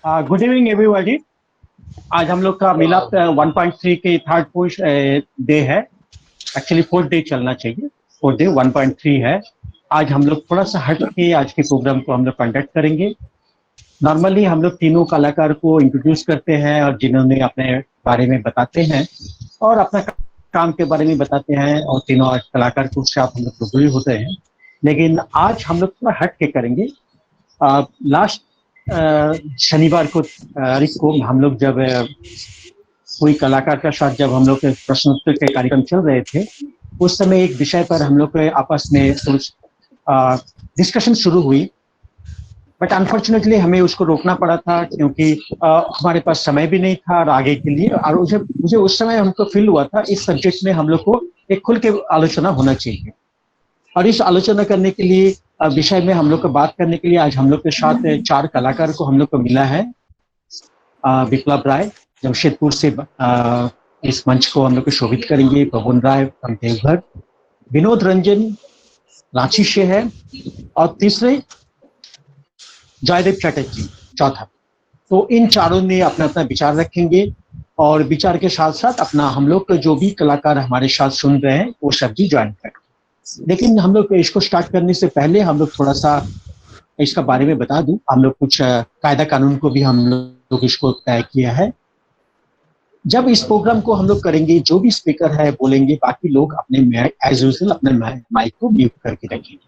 Good evening everybody. आज हम लोग का मिलाप 1.3 के थर्ड पुश डे है। एक्चुअली फोर्थ डे चलना चाहिए, फोर्थ डे 1.3 है। आज हम लोग थोड़ा सा हट के आज के प्रोग्राम को हम लोग कंडक्ट करेंगे। नॉर्मली हम लोग तीनों कलाकार को इंट्रोड्यूस करते हैं और जिन्होंने अपने बारे में बताते हैं और अपना काम के बारे में बताते हैं, और तीनों कलाकार को साथ हम लोग रूबरू होते हैं। लेकिन आज हम लोग थोड़ा हट के करेंगे। लास्ट शनिवार को तारीख को हम लोग जब कोई कलाकार का साथ जब हम लोग प्रश्नोत्तर के कार्यक्रम चल रहे थे, उस समय एक विषय पर हम लोग आपस में कुछ डिस्कशन शुरू हुई, बट अनफॉर्चुनेटली हमें उसको रोकना पड़ा था क्योंकि हमारे पास समय भी नहीं था और आगे के लिए। और मुझे उस समय हमको फील हुआ था इस सब्जेक्ट में हम लोग को एक खुल के आलोचना होना चाहिए। और इस आलोचना करने के लिए विषय में हम लोग को बात करने के लिए आज हम लोग के साथ 4 कलाकार को हम लोग को मिला है। विप्लव राय जमशेदपुर से इस मंच को हम लोग को शोभित करेंगे। पवन राय फ्रॉम देवघर, विनोद रंजन रांची से है, और तीसरे जयदेव चटर्जी चौथा। तो इन चारों ने अपना अपना विचार रखेंगे और विचार के साथ साथ अपना हम लोग के जो भी कलाकार हमारे साथ सुन रहे हैं वो सब भी ज्वाइन करें। लेकिन हम लोग इसको स्टार्ट करने से पहले हम लोग थोड़ा सा इसका बारे में बता दूं। हम लोग कुछ कायदा कानून को भी हम लोग इसको तय किया है। जब इस प्रोग्राम को हम लोग करेंगे, जो भी स्पीकर है बोलेंगे, बाकी लोग अपने एज यूजुअल अपने माइक को म्यूट करके रखेंगे।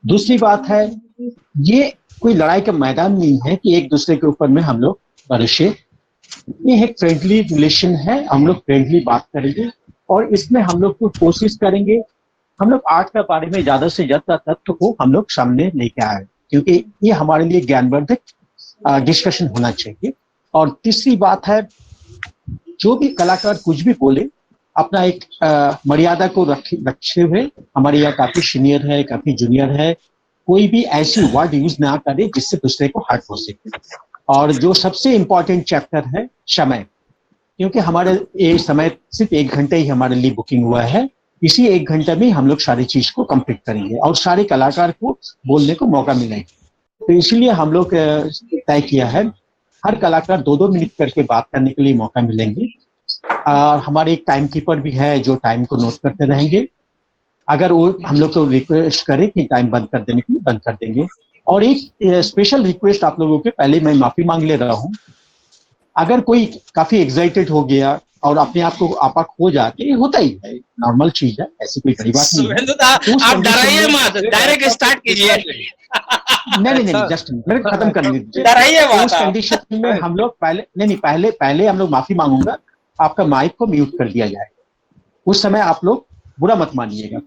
दूसरी बात है, ये कोई लड़ाई का मैदान नहीं है कि एक दूसरे के ऊपर में हम लोग बरसे। ये एक फ्रेंडली रिलेशन है, हम लोग फ्रेंडली बात करेंगे और इसमें हम लोग को कोशिश करेंगे हम लोग आर्ट के बारे में ज्यादा से ज्यादा तथ्य को हम लोग सामने लेके आए, क्योंकि ये हमारे लिए ज्ञानवर्धक डिस्कशन होना चाहिए। और तीसरी बात है, जो भी कलाकार कुछ भी बोले अपना एक मर्यादा को रखे हुए, हमारे यहाँ काफी सीनियर है, काफी जूनियर है, कोई भी ऐसी वर्ड यूज ना करे जिससे दूसरे को हर्ट हो सके। और जो सबसे इम्पोर्टेंट चैप्टर है समय, क्योंकि हमारे ये समय सिर्फ 1 घंटे ही हमारे लिए बुकिंग हुआ है। इसी 1 घंटे में हम लोग सारी चीज को कंप्लीट करेंगे और सारे कलाकार को बोलने को मौका मिलेगा। तो इसीलिए हम लोग तय किया है हर कलाकार 2-2 मिनट करके बात करने के लिए मौका मिलेंगे। हमारे एक टाइम कीपर भी है जो टाइम को नोट करते रहेंगे। अगर वो हम लोग को रिक्वेस्ट करे कि टाइम बंद कर देने के लिए बंद कर देंगे। और एक स्पेशल रिक्वेस्ट आप लोगों के, पहले मैं माफी मांग ले रहा हूँ, अगर कोई काफी एक्साइटेड हो गया और अपने आप को आपा खो जाते, होता ही है, नॉर्मल चीज है, ऐसी कोई बड़ी बात नहीं है। आप डराइए मत, डायरेक्ट स्टार्ट कीजिए। नहीं, जस्ट मेरे खत्म करने दीजिए। डराइए मत। उस कंडीशन में हम लोग पहले हम लोग माफी मांगूंगा, आपका माइक को म्यूट कर दिया जाए। उस समय आप लोग बुरा मत मानिएगा।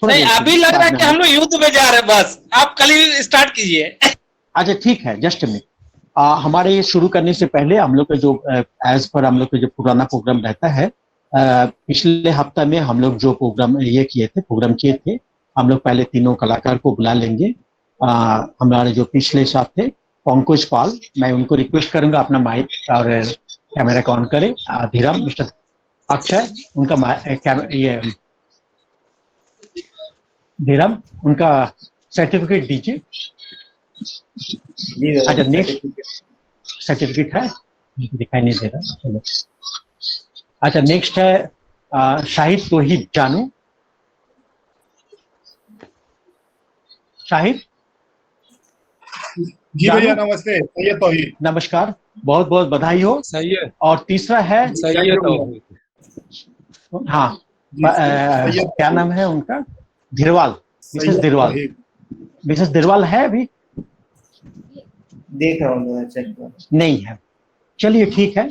नहीं, अभी लग रहा है कि हम लोग युद्ध में जा रहे हैं। बस आप कल ही स्टार्ट कीजिए। अच्छा ठीक है, जस्ट में हमारे शुरू करने से पहले हम लोग का जो एज पर हम लोग का जो पुराना प्रोग्राम रहता है, पिछले हफ्ता में हम लोग जो प्रोग्राम किए थे, हम लोग पहले तीनों कलाकार को बुला लेंगे। हमारे जो पिछले साथ थे पंकज पाल, मैं उनको रिक्वेस्ट करूंगा अपना माइक और कैमरा को ऑन करें। धीरम, मिस्टर अक्षय, उनका ये धीरम, उनका सर्टिफिकेट दीजिए। अच्छा, नेक्स्ट सर्टिफिकेट है, दिखाई नहीं दे रहा। चलो, अच्छा नेक्स्ट है शाहिद तोहिद जानू। शाहिद जी भैया नमस्ते। सैयद तौहीद, नमस्कार, बहुत बहुत बधाई हो। सैयद, और तीसरा है सैयद तौहीद। हाँ, क्या नाम है उनका? धिरवाल, मिसेस धिरवाल। मिसेस धिरवाल है अभी? देख रहा हूँ, चेक नहीं है। चलिए ठीक है।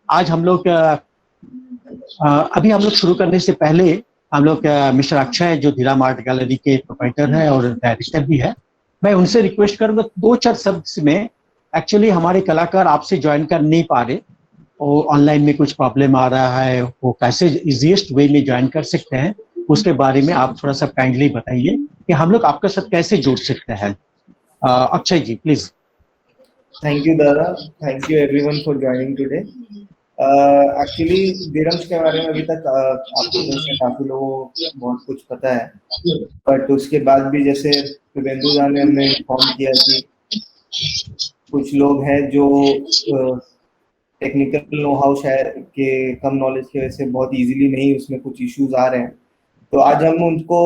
आज हम लोग अभी हम लोग शुरू करने से पहले हम लोग मिस्टर अक्षय जो धीराम आर्ट गैलरी के प्रोप्राइटर है और डायरेक्टर भी है, मैं उनसे रिक्वेस्ट करूंगा 2-4 शब्द में। एक्चुअली हमारे कलाकार आपसे ज्वाइन कर नहीं पा रहे, वो ऑनलाइन में कुछ प्रॉब्लम आ रहा है, वो कैसे इजीएस्ट वे में ज्वाइन कर सकते हैं, उसके बारे में आप थोड़ा सा काइंडली बताइए कि हम लोग आपके साथ कैसे जुड़ सकते हैं। Akshay ji please. Thank you दादा, thank you everyone for joining today. Actually धीरम्स के बारे में अभी तक आपको जैसे काफी लोगों को बहुत कुछ पता है, बट उसके बाद भी जैसे शुभेंदु दा ने हमें इन्फॉर्म किया कि कुछ लोग हैं जो टेक्निकल नो हाउ शायद के कम नॉलेज की वजह से बहुत इजीली नहीं, उसमें कुछ इश्यूज आ रहे हैं। तो आज हम उनको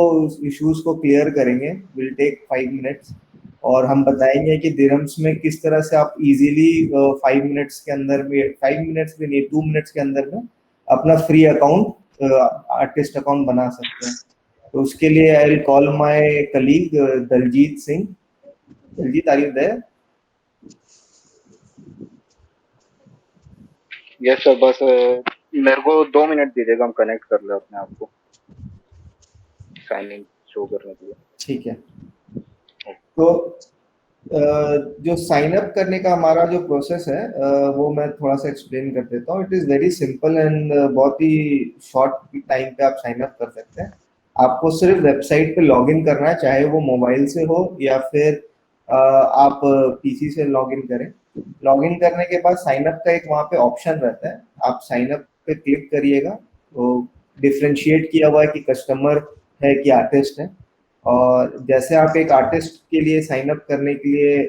इश्यूज को क्लियर करेंगे, विल टेक 5 मिनट्स, और हम बताएंगे कि दिरहम्स में किस तरह से आप इजीली 5 मिनट्स के अंदर में, 5 मिनट्स में नहीं 2 मिनट्स के अंदर में अपना फ्री अकाउंट, आर्टिस्ट अकाउंट बना सकते हैं। तो उसके लिए I will call my colleague Daljeet Singh. Daljeet, are you there? Yes sir, बस मेरे को 2 मिनट दीजिएगा, हम कनेक्ट कर ले अपने आप को साइन इन शो करने के लिए। ठीक है। तो जो साइन अप करने का हमारा जो प्रोसेस है वो मैं थोड़ा सा एक्सप्लेन कर देता हूँ। It is very simple and बहुत ही शॉर्ट टाइम पे आप साइन अप कर सकते हैं। आपको सिर्फ वेबसाइट पे लॉगिन करना है, चाहे वो मोबाइल से हो या फिर आप पीसी से लॉगिन करें। लॉगिन करने के बाद साइन अप का एक वहाँ पे ऑप्शन रहता है, आप साइन अप पे क्लिक करिएगा। तो डिफ्रेंशिएट किया हुआ है कि कस्टमर है कि आर्टिस्ट है। और जैसे आप एक आर्टिस्ट के लिए साइन अप करने के लिए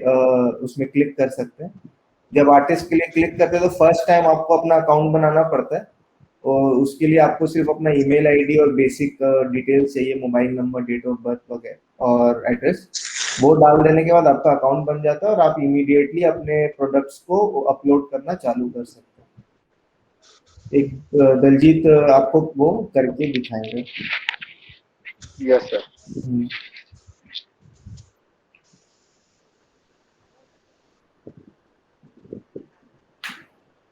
उसमें क्लिक कर सकते हैं। जब आर्टिस्ट के लिए क्लिक करते हैं तो फर्स्ट टाइम आपको अपना अकाउंट बनाना पड़ता है, और उसके लिए आपको सिर्फ अपना ईमेल आईडी और बेसिक डिटेल्स चाहिए, mobile number, date of birth वगैरह और एड्रेस। वो डाल देने के बाद आपका अकाउंट बन जाता है और आप इमीडिएटली अपने प्रोडक्ट्स को अपलोड करना चालू कर सकते हैं। एक दलजीत आपको वो करके दिखाएंगे। Yes sir.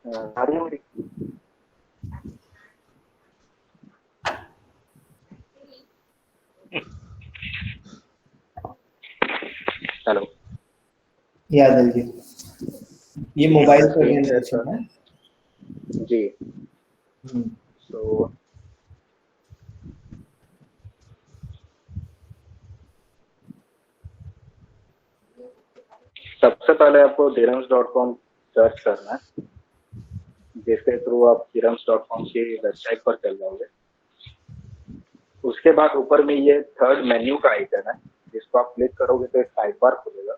आ रही है मेरी? हेलो। या दलजीत, ये मोबाइल पर ठीक है जनरेशन सर। है जी। हम्म। तो सबसे पहले आपको dirhams.com सर्च करना है, जिसके थ्रू आप dirhams.com की वेबसाइट पर चल जाओगे। उसके बाद ऊपर में ये थर्ड मेन्यू का आइकन है, जिसको आप क्लिक करोगे तो एक साइड बार खुलेगा।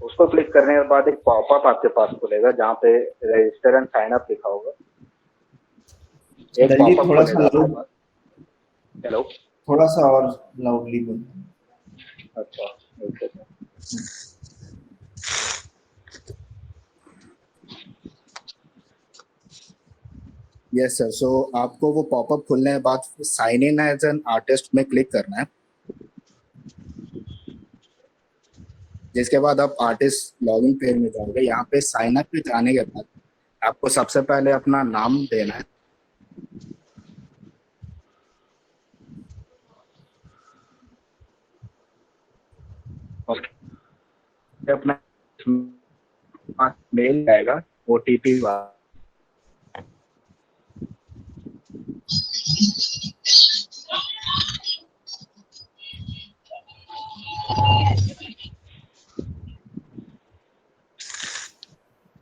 उसको क्लिक करने के बाद एक पॉपअप आपके पास खुलेगा जहाँ पे रजिस्टर एंड साइन अप लिखा होगा। एक दलजीत पॉपअप थोड़ा सा खुलेगा आपके लाउड, पास। हेलो। थोड़ा सा और लाउडली बोलो। अच्छा, एक सेकंड। Yes sir. सो आपको वो पॉपअप खुलने के बाद sign in as an artist में क्लिक करना है, जिसके बाद आप आर्टिस्ट लॉगिन पेज में जाओगे। यहाँ पे साइन अप पे जाने के बाद आपको सबसे पहले अपना नाम देना है। और अपना मेल आएगा ओटीपी वाला।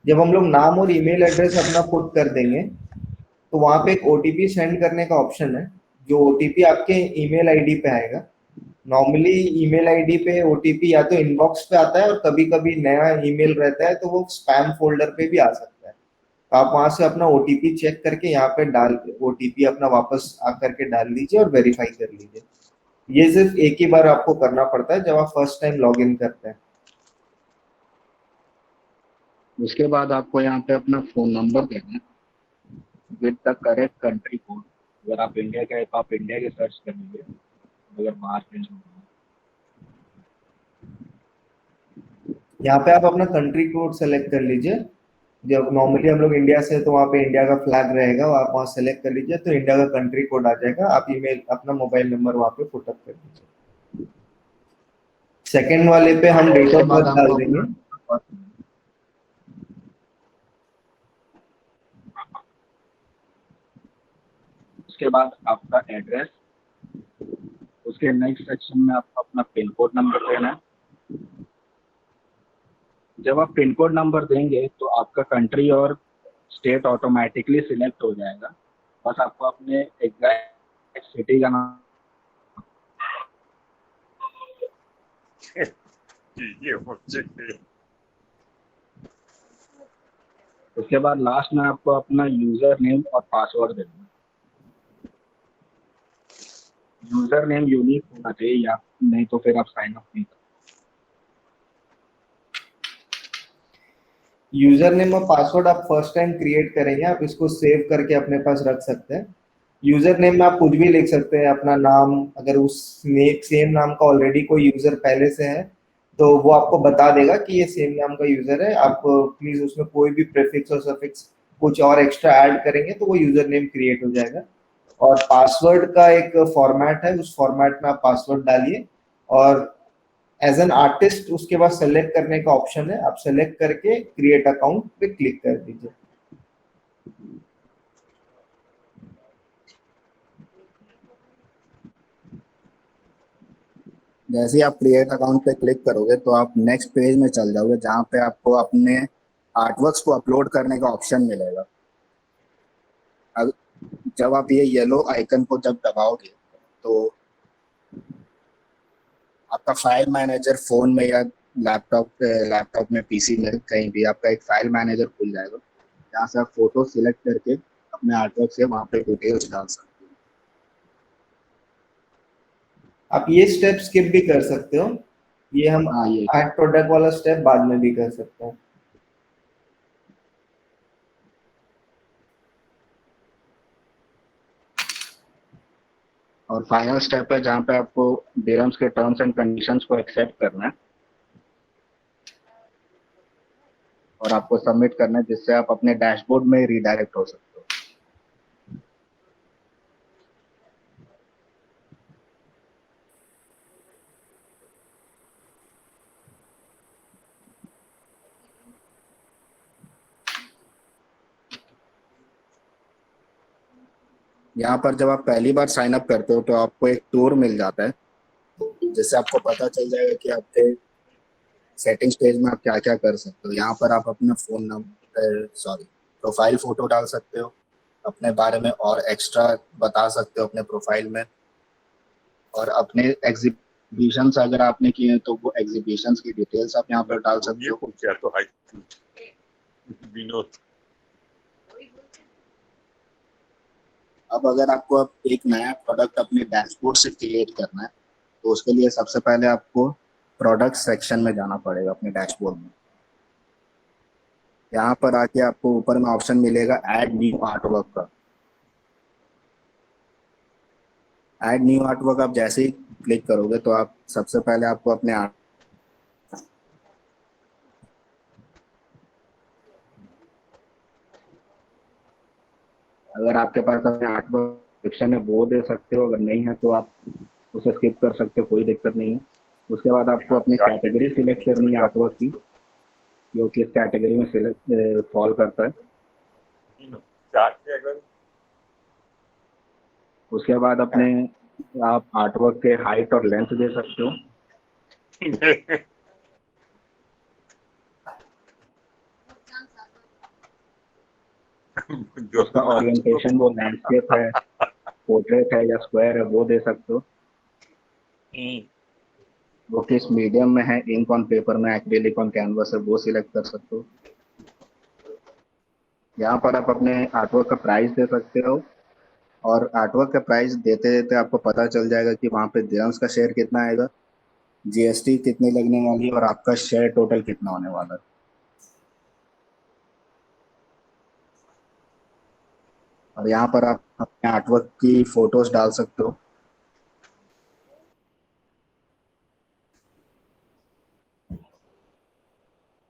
जब हम लोग नाम और ईमेल एड्रेस अपना पुट कर देंगे तो वहां पे एक ओटीपी सेंड करने का ऑप्शन है, जो ओटीपी आपके ईमेल आईडी पे आएगा। नॉर्मली ईमेल आईडी पे ओटीपी या तो इनबॉक्स पे आता है और कभी कभी नया ईमेल रहता है तो वो स्पैम फोल्डर पे भी आ सकता है। तो आप वहां से अपना ओटीपी चेक करके यहाँ पे डाल, ओटीपी अपना वापस आकर के डाल लीजिए और वेरीफाई कर लीजिए। ये सिर्फ एक ही बार आपको करना पड़ता है जब आप फर्स्ट टाइम लॉग इन करते हैं। उसके बाद आपको यहाँ पे अपना फोन नंबर देना है with the correct country code. अगर आप इंडिया के हैं तो आप इंडिया के सर्च करेंगे, अगर बाहर के हैं यहाँ पे आप अपना कंट्री कोड सेलेक्ट कर लीजिए। जब नॉर्मली हम लोग इंडिया से तो वहाँ पे इंडिया का फ्लैग रहेगा, वो आप वहाँ सेलेक्ट कर लीजिए तो इंडिया का कंट्री कोड आ जाएगा। आप ईमेल अपना मोबाइल नंबर वहाँ पे पुट अप कर दीजिए। सेकंड वाले पे हम डेट ऑफ बर्थ डाल देंगे। उसके बाद आपका एड्रेस। उसके नेक्स्ट सेक्शन में आपको अपना पिन कोड नंबर देना है। जब आप पिन कोड नंबर देंगे तो आपका कंट्री और स्टेट ऑटोमेटिकली सिलेक्ट हो जाएगा। बस आपको अपने एग्जैक्ट सिटी का नाम ये मुझे उसके बाद लास्ट में आपको अपना यूजर नेम और पासवर्ड देना है। यूजर नेम यूनिक होना चाहिए, या नहीं तो फिर आप साइन अप नहीं कर। यूजर नेम और पासवर्ड आप फर्स्ट टाइम क्रिएट करेंगे, आप इसको सेव करके अपने पास रख सकते हैं। यूजर नेम में आप कुछ भी लिख सकते हैं, अपना नाम, अगर उस सेम नाम का ऑलरेडी कोई यूजर पहले से है तो वो आपको बता देगा कि ये सेम नाम का यूजर है। आप प्लीज उसमें कोई भी प्रीफिक्स और सफिक्स कुछ और एक्स्ट्रा ऐड करेंगे तो वो यूजर नेम क्रिएट हो जाएगा। और पासवर्ड का एक फॉर्मेट है, उस फॉर्मेट में आप पासवर्ड डालिए और एज एन आर्टिस्ट उसके बाद सेलेक्ट करने का ऑप्शन है, आप सेलेक्ट करके क्रिएट अकाउंट पे क्लिक कर दीजिए। जैसे ही आप क्रिएट अकाउंट पे क्लिक करोगे तो आप नेक्स्ट पेज में चल जाओगे, जहाँ पे आपको अपने आर्टवर्क्स को अपलोड करने का ऑप्शन मिलेगा। अब जब आप ये येलो आइकन को जब दबाओगे तो आपका फाइल मैनेजर फोन में या लैपटॉप में, पीसी में, कहीं भी आपका एक फाइल मैनेजर खुल जाएगा, जहाँ से आप फोटो सिलेक्ट करके अपने आर्टवर्क से वहाँ पे डिटेल्स डाल सकते हो। आप ये स्टेप स्किप भी कर सकते हो, ये हम ये ऐड प्रोडक्ट वाला स्टेप बाद में भी कर सकते हैं। और फाइनल स्टेप है जहाँ पे आपको DRAMs के टर्म्स एंड कंडीशंस को एक्सेप्ट करना है और आपको सबमिट करना है, जिससे आप अपने डैशबोर्ड में रीडायरेक्ट हो सकते हो। यहाँ पर जब आप पहली बार साइन अप करते हो तो आपको एक टूर मिल जाता है, जिससे आपको पता चल जाएगा कि आपके सेटिंग स्टेज में आप क्या क्या कर सकते हो। यहाँ पर आप अपना फोन नंबर, प्रोफाइल फोटो डाल सकते हो, अपने बारे में और एक्स्ट्रा बता सकते हो अपने प्रोफाइल में, और अपने एग्जीबिशन अगर आपने किए हैं तो वो एग्जीबिशन की डिटेल्स आप यहाँ पर डाल सकते हो। क्या तो विनोद। अब अगर आपको अब एक नया प्रोडक्ट अपने डैशबोर्ड से क्रिएट करना है तो उसके लिए सबसे पहले आपको प्रोडक्ट सेक्शन में जाना पड़ेगा अपने डैशबोर्ड में। यहाँ पर आके आपको ऊपर में ऑप्शन मिलेगा ऐड न्यू आर्टवर्क का। ऐड न्यू आर्टवर्क आप जैसे ही क्लिक करोगे तो आप सबसे पहले आपको अपने अगर आपके पास अपने आर्टवर्क सेक्शन है वो दे सकते हो, अगर नहीं है तो आप उसे स्किप कर सकते हो, कोई दिक्कत नहीं है। उसके बाद आपको अपनी कैटेगरी सिलेक्ट करनी है आर्टवर्क की, जो कि इस कैटेगरी में सिलेक्ट फॉल करता है। उसके बाद अपने आप आर्टवर्क के हाइट और लेंथ दे सकते हो। उसका ओरिएंटेशन वो लैंडस्केप है, पोर्ट्रेट है या स्क्वायर है वो दे सकते हो। वो किस मीडियम में है, इंक ऑन पेपर में, एक्रिलिक ऑन कैनवस है, वो सिलेक्ट कर सकते हो। यहाँ पर आप अपने आर्टवर्क का प्राइस दे सकते हो, और आर्टवर्क का प्राइस देते देते आपको पता चल जाएगा कि वहाँ पे दिरहम्स का शेयर कितना आएगा, जीएसटी कितनी लगने वाली है और आपका शेयर टोटल कितना होने वाला है। और यहाँ पर आप अपने आर्टवर्क की फोटोज डाल सकते हो।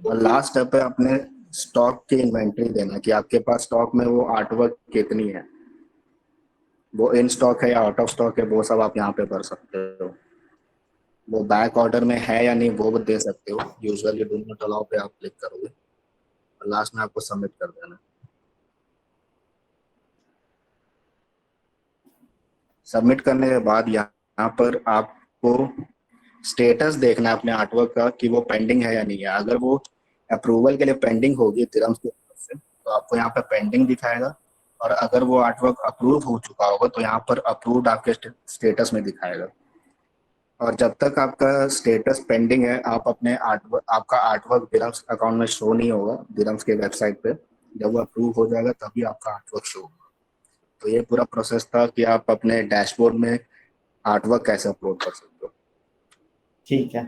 और लास्ट स्टेप है अपने स्टॉक की इन्वेंट्री देना, कि आपके पास स्टॉक में वो आर्टवर्क कितनी है, वो इन स्टॉक है या आउट ऑफ स्टॉक है, वो सब आप यहाँ पे कर सकते हो। वो बैक ऑर्डर में है या नहीं वो भी दे सकते हो। यूजुअली डू नॉट अलाउ पे आप क्लिक करोगे और लास्ट में आपको सबमिट कर देना। सबमिट करने के बाद यहाँ पर आपको स्टेटस देखना है अपने आर्टवर्क का कि वो पेंडिंग है या नहीं है। अगर वो अप्रूवल के लिए पेंडिंग होगी दिरहम्स की तरफ से तो आपको यहाँ पे पेंडिंग दिखाएगा, और अगर वो आर्टवर्क अप्रूव हो चुका होगा तो यहाँ पर अप्रूव्ड आपके स्टेटस में दिखाएगा। और जब तक आपका स्टेटस पेंडिंग है, आप अपने आपका आर्टवर्क बिरम्स अकाउंट में शो नहीं होगा, बिरम्स के वेबसाइट पे। जब वो अप्रूव हो जाएगा तभी आपका आर्टवर्क शो होगा। तो ये पूरा प्रोसेस था कि आप अपने डैशबोर्ड में आर्टवर्क कैसे अपलोड कर सकते हो। ठीक है,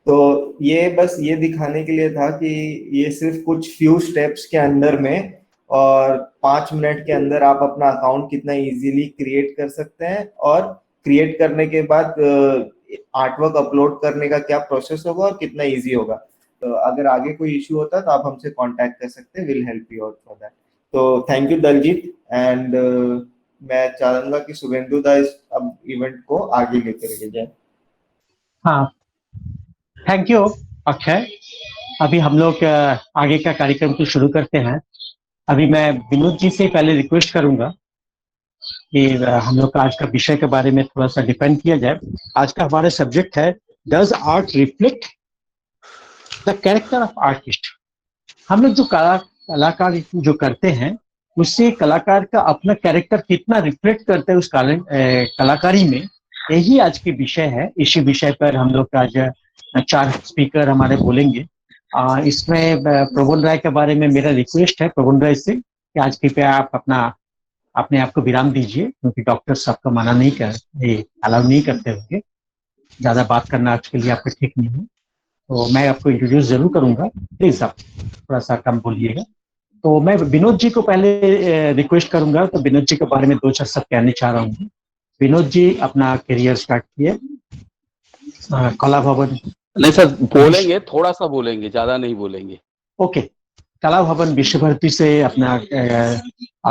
तो ये बस ये दिखाने के लिए था कि ये सिर्फ कुछ फ्यू स्टेप्स के अंदर में और 5 मिनट के अंदर आप अपना अकाउंट कितना इजीली क्रिएट कर सकते हैं, और क्रिएट करने के बाद आर्टवर्क अपलोड करने का क्या प्रोसेस होगा और कितना इजी होगा। तो अगर आगे कोई इश्यू होता है तो आप हमसे कांटेक्ट कर सकते हैं, will help you out for that. तो थैंक यू दलजीत, एंड मैं चाहूंगा कि शुभेंदु दा इस अब इवेंट को आगे लेकर के जाए। हाँ, थैंक यू अक्षय। अभी हम लोग आगे का कार्यक्रम को शुरू करते हैं। अभी मैं विनोद जी से पहले रिक्वेस्ट करूंगा कि हम लोग का आज का विषय के बारे में थोड़ा सा डिपेंड किया जाए। आज का हमारा सब्जेक्ट है, does art reflect the character of artist. हम लोग जो कलाकार जो करते हैं, उससे कलाकार का अपना कैरेक्टर कितना रिफ्लेक्ट करता है उस कलाकारी में, यही आज के विषय है। इसी विषय पर हम लोग आज 4 स्पीकर हमारे बोलेंगे। इसमें प्रबोल राय के बारे में मेरा रिक्वेस्ट है प्रबोल राय से कि आज कृपया आप अपने आप को विराम दीजिए, क्योंकि डॉक्टर सबका मना नहीं अलाउ नहीं करते होंगे। ज्यादा बात करना आज के लिए आपको ठीक नहीं है, तो मैं आपको इंट्रोड्यूस जरूर करूंगा, प्लीज आप थोड़ा सा कम बोलिएगा। तो मैं विनोद जी को पहले रिक्वेस्ट करूंगा, तो विनोद जी के बारे में 2-4 शब्द कहने चाह रहा हूँ। विनोद जी अपना करियर स्टार्ट किए कला भवन। नहीं सर, बोलेंगे, थोड़ा सा बोलेंगे, ज्यादा नहीं बोलेंगे। ओके, कला भवन विश्व भारती से अपना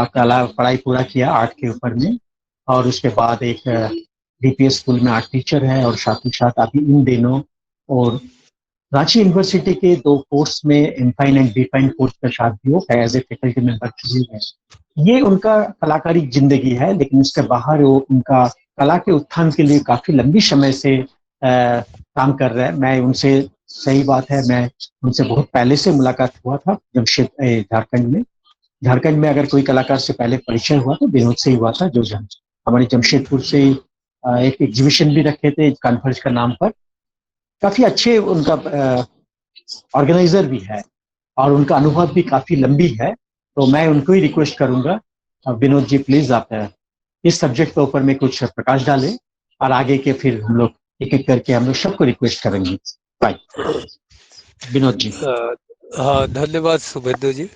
कला पढ़ाई पूरा किया आर्ट के ऊपर में, और उसके बाद एक डीपीएस स्कूल में आर्ट टीचर है, और साथ ही साथ अभी इन दिनों और रांची यूनिवर्सिटी के 2 कोर्स में इनफाइन एंड डिफाइन कोर्स का शादियों है एज ए फैकल्टी मेंबर चुने हैं। ये उनका कलाकारी जिंदगी है, लेकिन इसके बाहर वो उनका कला के उत्थान के लिए काफी लंबी समय से काम कर रहे हैं। मैं उनसे, सही बात है, मैं उनसे बहुत पहले से मुलाकात हुआ था झारखंड में अगर कोई कलाकार से पहले परिचय हुआ तो विनोद से ही हुआ था, जो हमारे जमशेदपुर से एक एग्जीबिशन भी रखे थे कॉन्फ्रेंस का नाम पर। काफी अच्छे उनका ऑर्गेनाइजर भी है, और उनका अनुभव भी काफी लंबी है। तो मैं उनको ही रिक्वेस्ट करूंगा, विनोद जी प्लीज आप इस सब्जेक्ट के ऊपर में कुछ प्रकाश डालें, और आगे के फिर हम लोग एक एक करके हम लोग सबको रिक्वेस्ट करेंगे। बाय विनोद जी। हाँ, धन्यवाद शुभेंदु जी।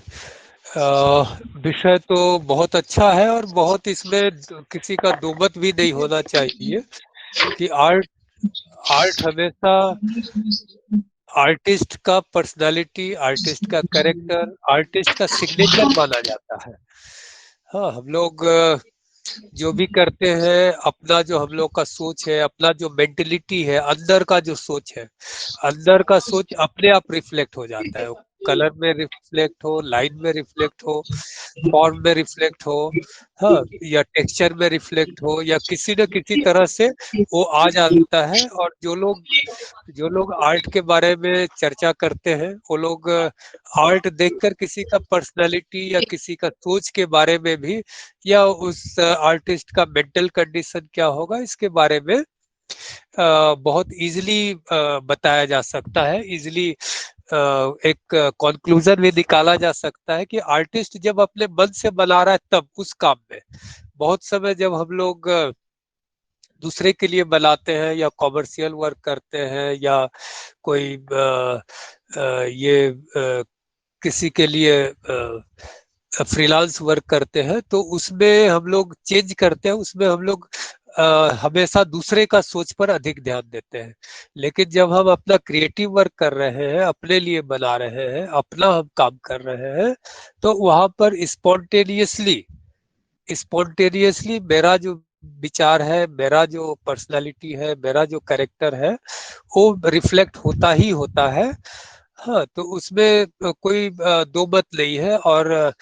विषय तो बहुत अच्छा है, और बहुत इसमें किसी का दो मत भी नहीं होना चाहिए कि आर्ट हमेशा आर्टिस्ट का पर्सनालिटी, आर्टिस्ट का कैरेक्टर, आर्टिस्ट का सिग्नेचर माना जाता है। हाँ, हम लोग जो भी करते हैं, अपना जो हम लोग का सोच है, अपना जो मेंटेलिटी है, अंदर का जो सोच है, अंदर का सोच अपने आप रिफ्लेक्ट हो जाता है। कलर में रिफ्लेक्ट हो, लाइन में रिफ्लेक्ट हो, फॉर्म में रिफ्लेक्ट हो, हाँ, या टेक्सचर में रिफ्लेक्ट हो, या किसी न किसी तरह से वो आ जाता है। और जो लोग आर्ट के बारे में चर्चा करते हैं, वो लोग आर्ट देखकर किसी का पर्सनालिटी या किसी का सोच के बारे में भी, या उस आर्टिस्ट का मेंटल कंडीशन क्या होगा, इसके बारे में बहुत इजीली बताया जा सकता है। इजीली एक कंक्लूजन भी निकाला जा सकता है कि आर्टिस्ट जब अपने मन से बना रहा है तब उस काम में। बहुत समय जब हम लोग दूसरे के लिए बनाते हैं, या कॉमर्शियल वर्क करते हैं, या कोई किसी के लिए फ्रीलांस वर्क करते हैं, तो उसमें हम लोग चेंज करते हैं, उसमें हम लोग हमेशा दूसरे का सोच पर अधिक ध्यान देते हैं। लेकिन जब हम अपना क्रिएटिव वर्क कर रहे हैं, अपने लिए बना रहे हैं, अपना हम काम कर रहे हैं, तो वहां पर स्पॉन्टेनियसली मेरा जो विचार है, मेरा जो पर्सनालिटी है, मेरा जो कैरेक्टर है, वो रिफ्लेक्ट होता ही होता है। हाँ, तो उसमें कोई दो मत नहीं है। और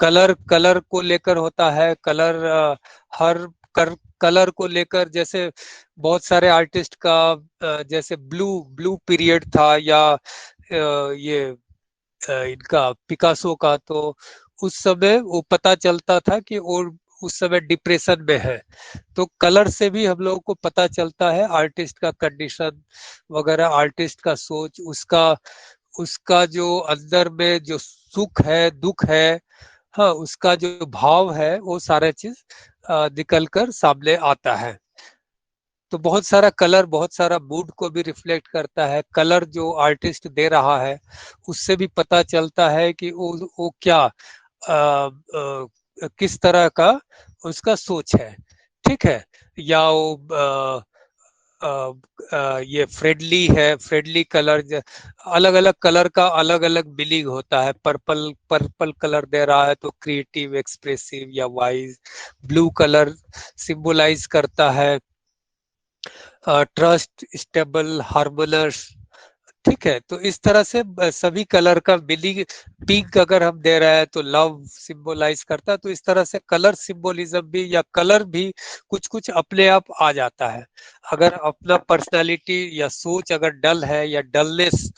कलर को लेकर होता है, कलर को लेकर, जैसे बहुत सारे आर्टिस्ट का जैसे ब्लू पीरियड था, या ये इनका पिकासो का, तो उस समय वो पता चलता था कि उस समय डिप्रेशन में है। तो कलर से भी हम लोगों को पता चलता है आर्टिस्ट का कंडीशन वगैरह, आर्टिस्ट का सोच, उसका जो अंदर में जो सुख है, दुख है, हाँ, उसका जो भाव है, वो सारा चीज निकल कर सामने आता है। तो बहुत सारा कलर बहुत सारा मूड को भी रिफ्लेक्ट करता है। कलर जो आर्टिस्ट दे रहा है उससे भी पता चलता है कि वो क्या किस तरह का उसका सोच है, ठीक है। या वो ये फ्रेंडली है, फ्रेंडली कलर, अलग अलग कलर का अलग अलग मीनिंग होता है। पर्पल पर्पल कलर दे रहा है तो क्रिएटिव, एक्सप्रेसिव या वाइज। ब्लू कलर सिंबलाइज करता है ट्रस्ट, स्टेबल, हार्मोनियस, ठीक है। तो इस तरह से सभी कलर का मीनिंग, पिंक अगर हम दे रहे हैं तो लव सिंबलाइज करता है। तो इस तरह से कलर सिंबोलिज्म भी या कलर भी कुछ कुछ अपने आप आ जाता है। अगर अपना पर्सनालिटी या सोच अगर डल है या डलनेस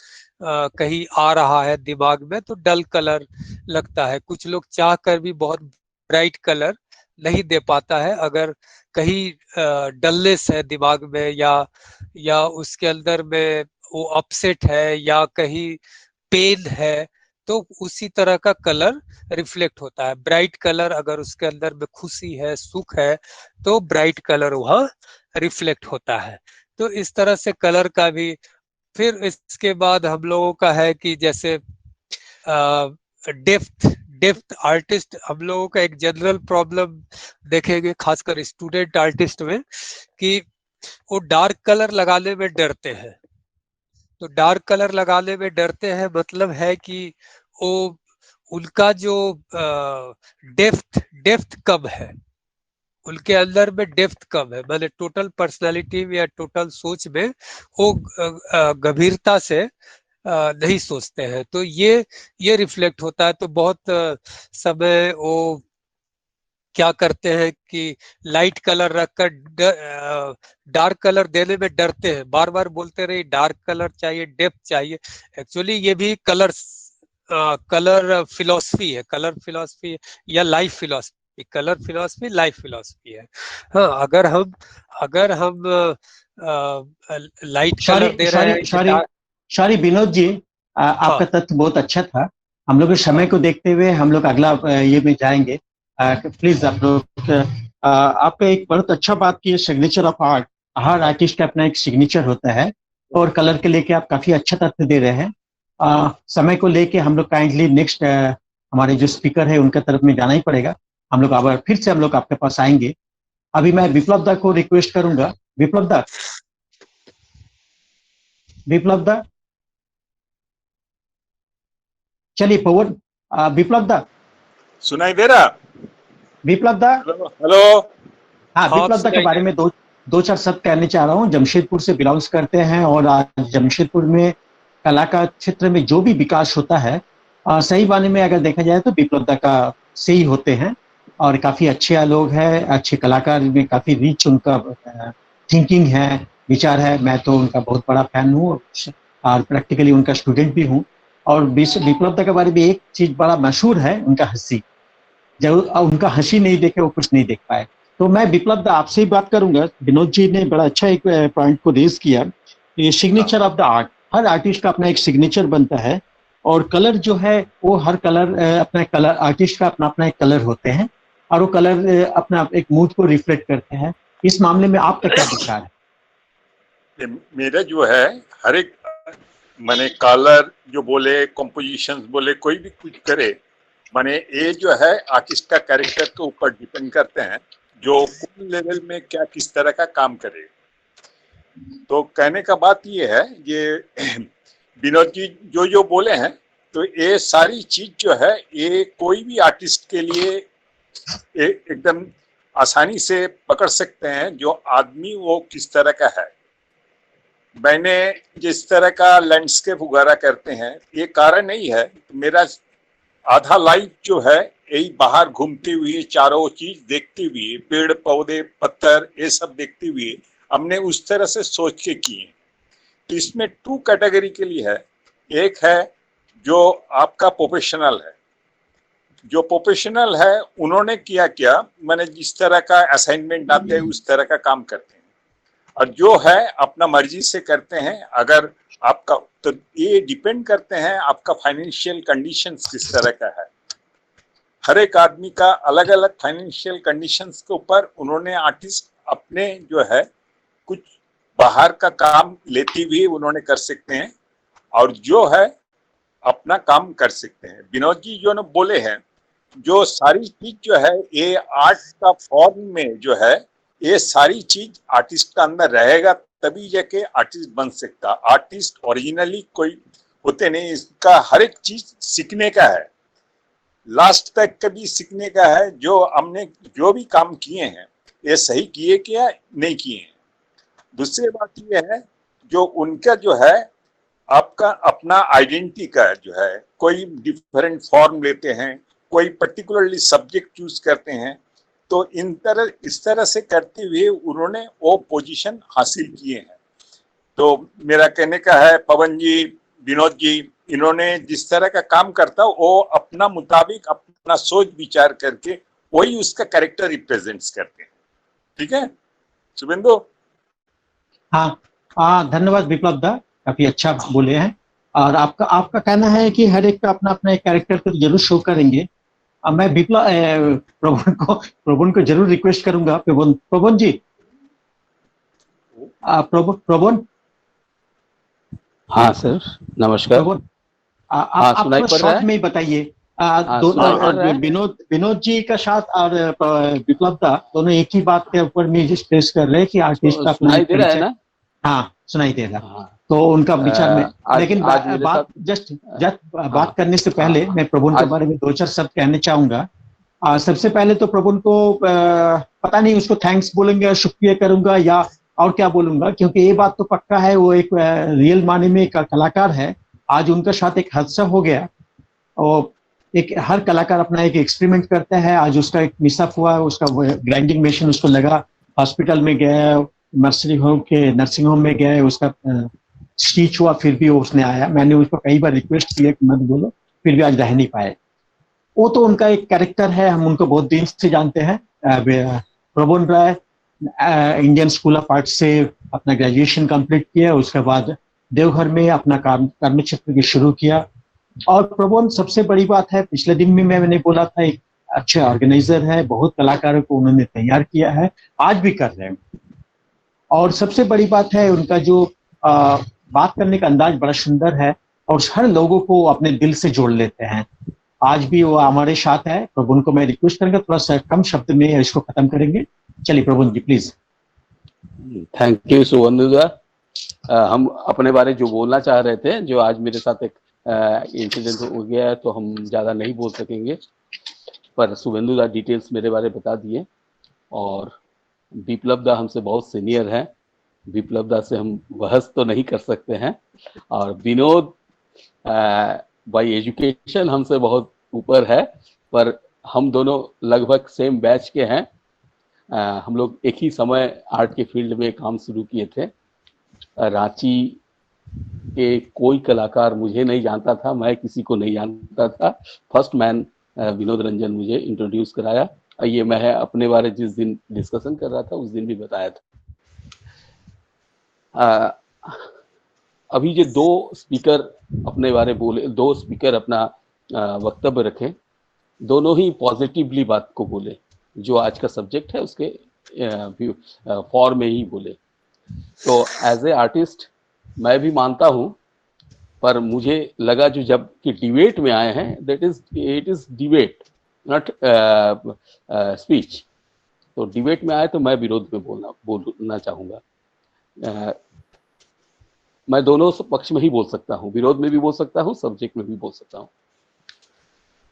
कहीं आ रहा है दिमाग में तो डल कलर लगता है। कुछ लोग चाह कर भी बहुत ब्राइट कलर नहीं दे पाता है। अगर कहीं डलनेस है दिमाग में या उसके अंदर में वो अपसेट है या कहीं पेन है तो उसी तरह का कलर रिफ्लेक्ट होता है। ब्राइट कलर अगर उसके अंदर में खुशी है, सुख है, तो ब्राइट कलर वहाँ रिफ्लेक्ट होता है। तो इस तरह से कलर का भी। फिर इसके बाद हम लोगों का है कि जैसे डेप्थ डेप्थ आर्टिस्ट, हम लोगों का एक जनरल प्रॉब्लम देखेंगे खासकर स्टूडेंट आर्टिस्ट में कि वो डार्क कलर लगाने में डरते हैं। तो डार्क कलर लगाने में डरते हैं मतलब है कि वो उनका जो डेप्थ डेप्थ कम है, उनके अंदर में डेप्थ कम है, मतलब टोटल पर्सनालिटी में या टोटल सोच में वो गंभीरता से नहीं सोचते हैं। तो ये रिफ्लेक्ट होता है। तो बहुत समय वो क्या करते हैं कि लाइट कलर रखकर डार्क कलर देने में डरते हैं, बार बार बोलते रहे डार्क कलर चाहिए, डेप्थ चाहिए। एक्चुअली ये भी कलर फिलॉसफी है, कलर फिलॉसफी या life philosophy. Colour philosophy life philosophy है। हाँ, अगर हम लाइट कलर सॉरी दे रहे हैं सॉरी या सॉरी डार्क। सॉरी विनोद जी, हाँ आपका तथ्य बहुत अच्छा था। हम लोग समय हाँ को देखते हुए हम लोग अगला ये में जाएंगे। प्लीज आप लोग आपका एक बहुत अच्छा बात की, signature of art. Her artist का अपना एक सिग्नेचर होता है और कलर के लेके आप काफी अच्छा तथ्य दे रहे हैं। समय को लेके हम लोग काइंडली नेक्स्ट हमारे जो स्पीकर है उनका तरफ में जाना ही पड़ेगा। हम लोग अब फिर से हम लोग आपके पास आएंगे। अभी मैं विप्लव दा को रिक्वेस्ट करूंगा। विप्लव दा, विप्लव दा, चलिए पवन, विप्लव दा, सुनाई दे रहा? विप्लव दा, हेलो हेलो। हाँ हाँ, आप विप्लव दा के सुनाई बारे दे में दो दो चार शब्द कहने चाह रहा हूँ। जमशेदपुर से बिलोंग्स करते हैं और आज जमशेदपुर में कला का क्षेत्र में जो भी विकास होता है, सही मायने में अगर देखा जाए तो विप्लव दा का से ही होते हैं। और काफी अच्छे लोग हैं, अच्छे कलाकार में काफी रिच उनका थिंकिंग है, विचार है। मैं तो उनका बहुत बड़ा फैन हूँ और प्रैक्टिकली उनका स्टूडेंट भी हूँ। और विप्लव दा के बारे में एक चीज बड़ा मशहूर है, उनका हंसी। जब उनका हंसी नहीं देखे वो कुछ नहीं देख पाए। तो मैं विप्लव दा आपसे ही बात करूंगा। विनोद जी ने बड़ा अच्छा एक पॉइंट को रेज किया, ये signature of the art. Her artist का अपना एक सिग्नेचर बनता है और कलर जो है वो हर कलर अपना कलर, आर्टिस्ट का अपना अपना एक कलर होते हैं और वो कलर अपना एक मूड को रिफ्लेक्ट करते हैं। इस मामले में आपका क्या विचार है? मेरा जो है हर एक माने कलर जो बोले, कंपोजिशन बोले, कोई भी कुछ करे, माने ये जो है आर्टिस्ट का कैरेक्टर के ऊपर डिपेंड करते हैं, जो कौन लेवल में क्या किस तरह का काम करे। तो कहने का बात ये है, ये विनोद जी जो बोले हैं, तो ये सारी चीज जो है ये कोई भी आर्टिस्ट के लिए एकदम आसानी से पकड़ सकते हैं, जो आदमी वो किस तरह का है। मैंने जिस तरह का लैंडस्केप वगैरह करते हैं, ये कारण नहीं है। मेरा आधा लाइफ जो है यही बाहर घूमते हुए, चारों चीज देखते हुए, पेड़ पौधे पत्थर ये सब देखते हुए हमने उस तरह से सोच के किए। तो इसमें 2 कैटेगरी के लिए है। एक है जो आपका प्रोफेशनल है, जो प्रोफेशनल है उन्होंने क्या मैंने जिस तरह का असाइनमेंट आते हैं उस तरह का काम करते हैं, और जो है अपना मर्जी से करते हैं। अगर आपका, तो ये डिपेंड करते हैं आपका फाइनेंशियल कंडीशंस किस तरह का है। हर एक आदमी का अलग अलग फाइनेंशियल कंडीशंस के ऊपर उन्होंने आर्टिस्ट अपने जो है कुछ बाहर का काम लेते हुए उन्होंने कर सकते हैं, और जो है अपना काम कर सकते हैं। विनोद जी जो ने बोले हैं, जो सारी चीज जो है ये आर्ट का फॉर्म में जो है, ये सारी चीज आर्टिस्ट का अंदर रहेगा तभी जाके आर्टिस्ट बन सकता। आर्टिस्ट ओरिजिनली कोई होते नहीं, इसका हर एक चीज सीखने का है, लास्ट तक कभी सीखने का है। जो हमने जो भी काम किए हैं ये सही किए क्या नहीं किए हैं। दूसरी बात ये है, जो उनका जो है आपका अपना आइडेंटिटी का जो है, कोई डिफरेंट फॉर्म लेते हैं, कोई पर्टिकुलरली सब्जेक्ट चूज करते हैं, तो इस तरह से करते हुए उन्होंने वो पोजीशन हासिल किए हैं। तो मेरा कहने का है, पवन जी, विनोद जी, इन्होंने जिस तरह का काम करता वो अपना मुताबिक अपना सोच विचार करके वही उसका कैरेक्टर रिप्रेजेंट्स करते हैं। ठीक है शुभेंदु? हाँ, धन्यवाद विप्लव दा, काफी अच्छा बोले हैं। और आपका कहना है कि हर एक का अपना अपना एक कैरेक्टर को जरूर शो करेंगे। मैं विप्लव प्रबोन को जरूर रिक्वेस्ट करूंगा। प्रबोन जी, प्रबोन। हाँ सर, नमस्कार। प्रबोन, हाँ, सुनाई आप पड़ रहा शॉर्ट है? में ही बताइए। सुनाई पड़ रहा है? विनोद जी का साथ और विप्लव दा दोनों एक ही बात के ऊपर में स्ट्रेस कर रहे हैं कि आर्टिस्ट का अपना सुनाई दे रहा है ना? हाँ, सुनाई दे रहा। हाँ। तो उनका विचार में, लेकिन आज मेरे बात साथ जस्ट बात करने से पहले मैं प्रबोन के बारे में दो चार शब्द कहने चाहूंगा। सबसे पहले तो प्रबोन को पता नहीं उसको थैंक्स बोलेंगे, शुक्रिया करूंगा या और क्या बोलूंगा, क्योंकि ये बात तो पक्का है वो एक रियल माने में एक कलाकार है। आज उनके साथ एक हादसा हो गया, और एक हर कलाकार अपना एक एक्सपेरिमेंट करता है। आज उसका एक मिसअप हुआ, उसका ग्राइंडिंग मशीन उसको लगा, हॉस्पिटल में गया, नर्सिंग होम में गया, उसका स्टीच हुआ, फिर भी उसने आया। मैंने उसको कई बार रिक्वेस्ट किया कि मत बोलो, फिर भी आज रह नहीं पाए। वो तो उनका एक कैरेक्टर है, हम उनको बहुत दिन से जानते हैं। प्रबोन राय इंडियन स्कूल ऑफ आर्ट से अपना ग्रेजुएशन कंप्लीट किया, उसके बाद देवघर में अपना कर्म क्षेत्र शुरू किया। और प्रबोन, सबसे बड़ी बात है, पिछले दिन में मैंने बोला था, एक अच्छे ऑर्गेनाइजर है, बहुत कलाकारों को उन्होंने तैयार किया है, आज भी कर रहे हैं। और सबसे बड़ी बात है उनका जो बात करने का अंदाज बड़ा सुंदर है, और हर लोगों को अपने दिल से जोड़ लेते हैं। आज भी वो हमारे साथ है। प्रबोन को मैं रिक्वेस्ट करूंगा थोड़ा सा कम शब्द में इसको खत्म करेंगे। चलिए Prabon ji please. Thank you सुवंदुदा। हम अपने बारे जो बोलना चाह रहे थे, जो आज मेरे साथ एक इंसिडेंट हो गया है, तो हम ज़्यादा नहीं बोल सकेंगे, पर शुभेंदुदा डिटेल्स मेरे बारे बता दिए। और विप्लव दा हमसे बहुत सीनियर हैं, विप्लव दा से हम बहस तो नहीं कर सकते हैं। और विनोद बाय एजुकेशन हमसे बहुत ऊपर है, पर हम दोनों लगभग सेम बैच के हैं। हम लोग एक ही समय आर्ट के फील्ड में काम शुरू किए थे। रांची के कोई कलाकार मुझे नहीं जानता था, मैं किसी को नहीं जानता था। फर्स्ट मैन विनोद रंजन मुझे इंट्रोड्यूस कराया। ये मैं अपने बारे जिस दिन डिस्कशन कर रहा था उस दिन भी बताया था। अभी जो दो स्पीकर अपने बारे बोले, दो स्पीकर अपना वक्तव्य रखे, दोनों ही पॉजिटिवली बात को बोले, जो आज का सब्जेक्ट है उसके फॉर्म में ही बोले। तो एज ए आर्टिस्ट मैं भी मानता हूँ, पर मुझे लगा जो जब कि डिबेट में आए हैं, it is debate not speech. तो डिबेट में आए तो मैं विरोध में बोलना चाहूँगा। मैं दोनों पक्ष में ही बोल सकता हूँ, विरोध में भी बोल सकता हूँ, सब्जेक्ट में भी बोल सकता हूँ।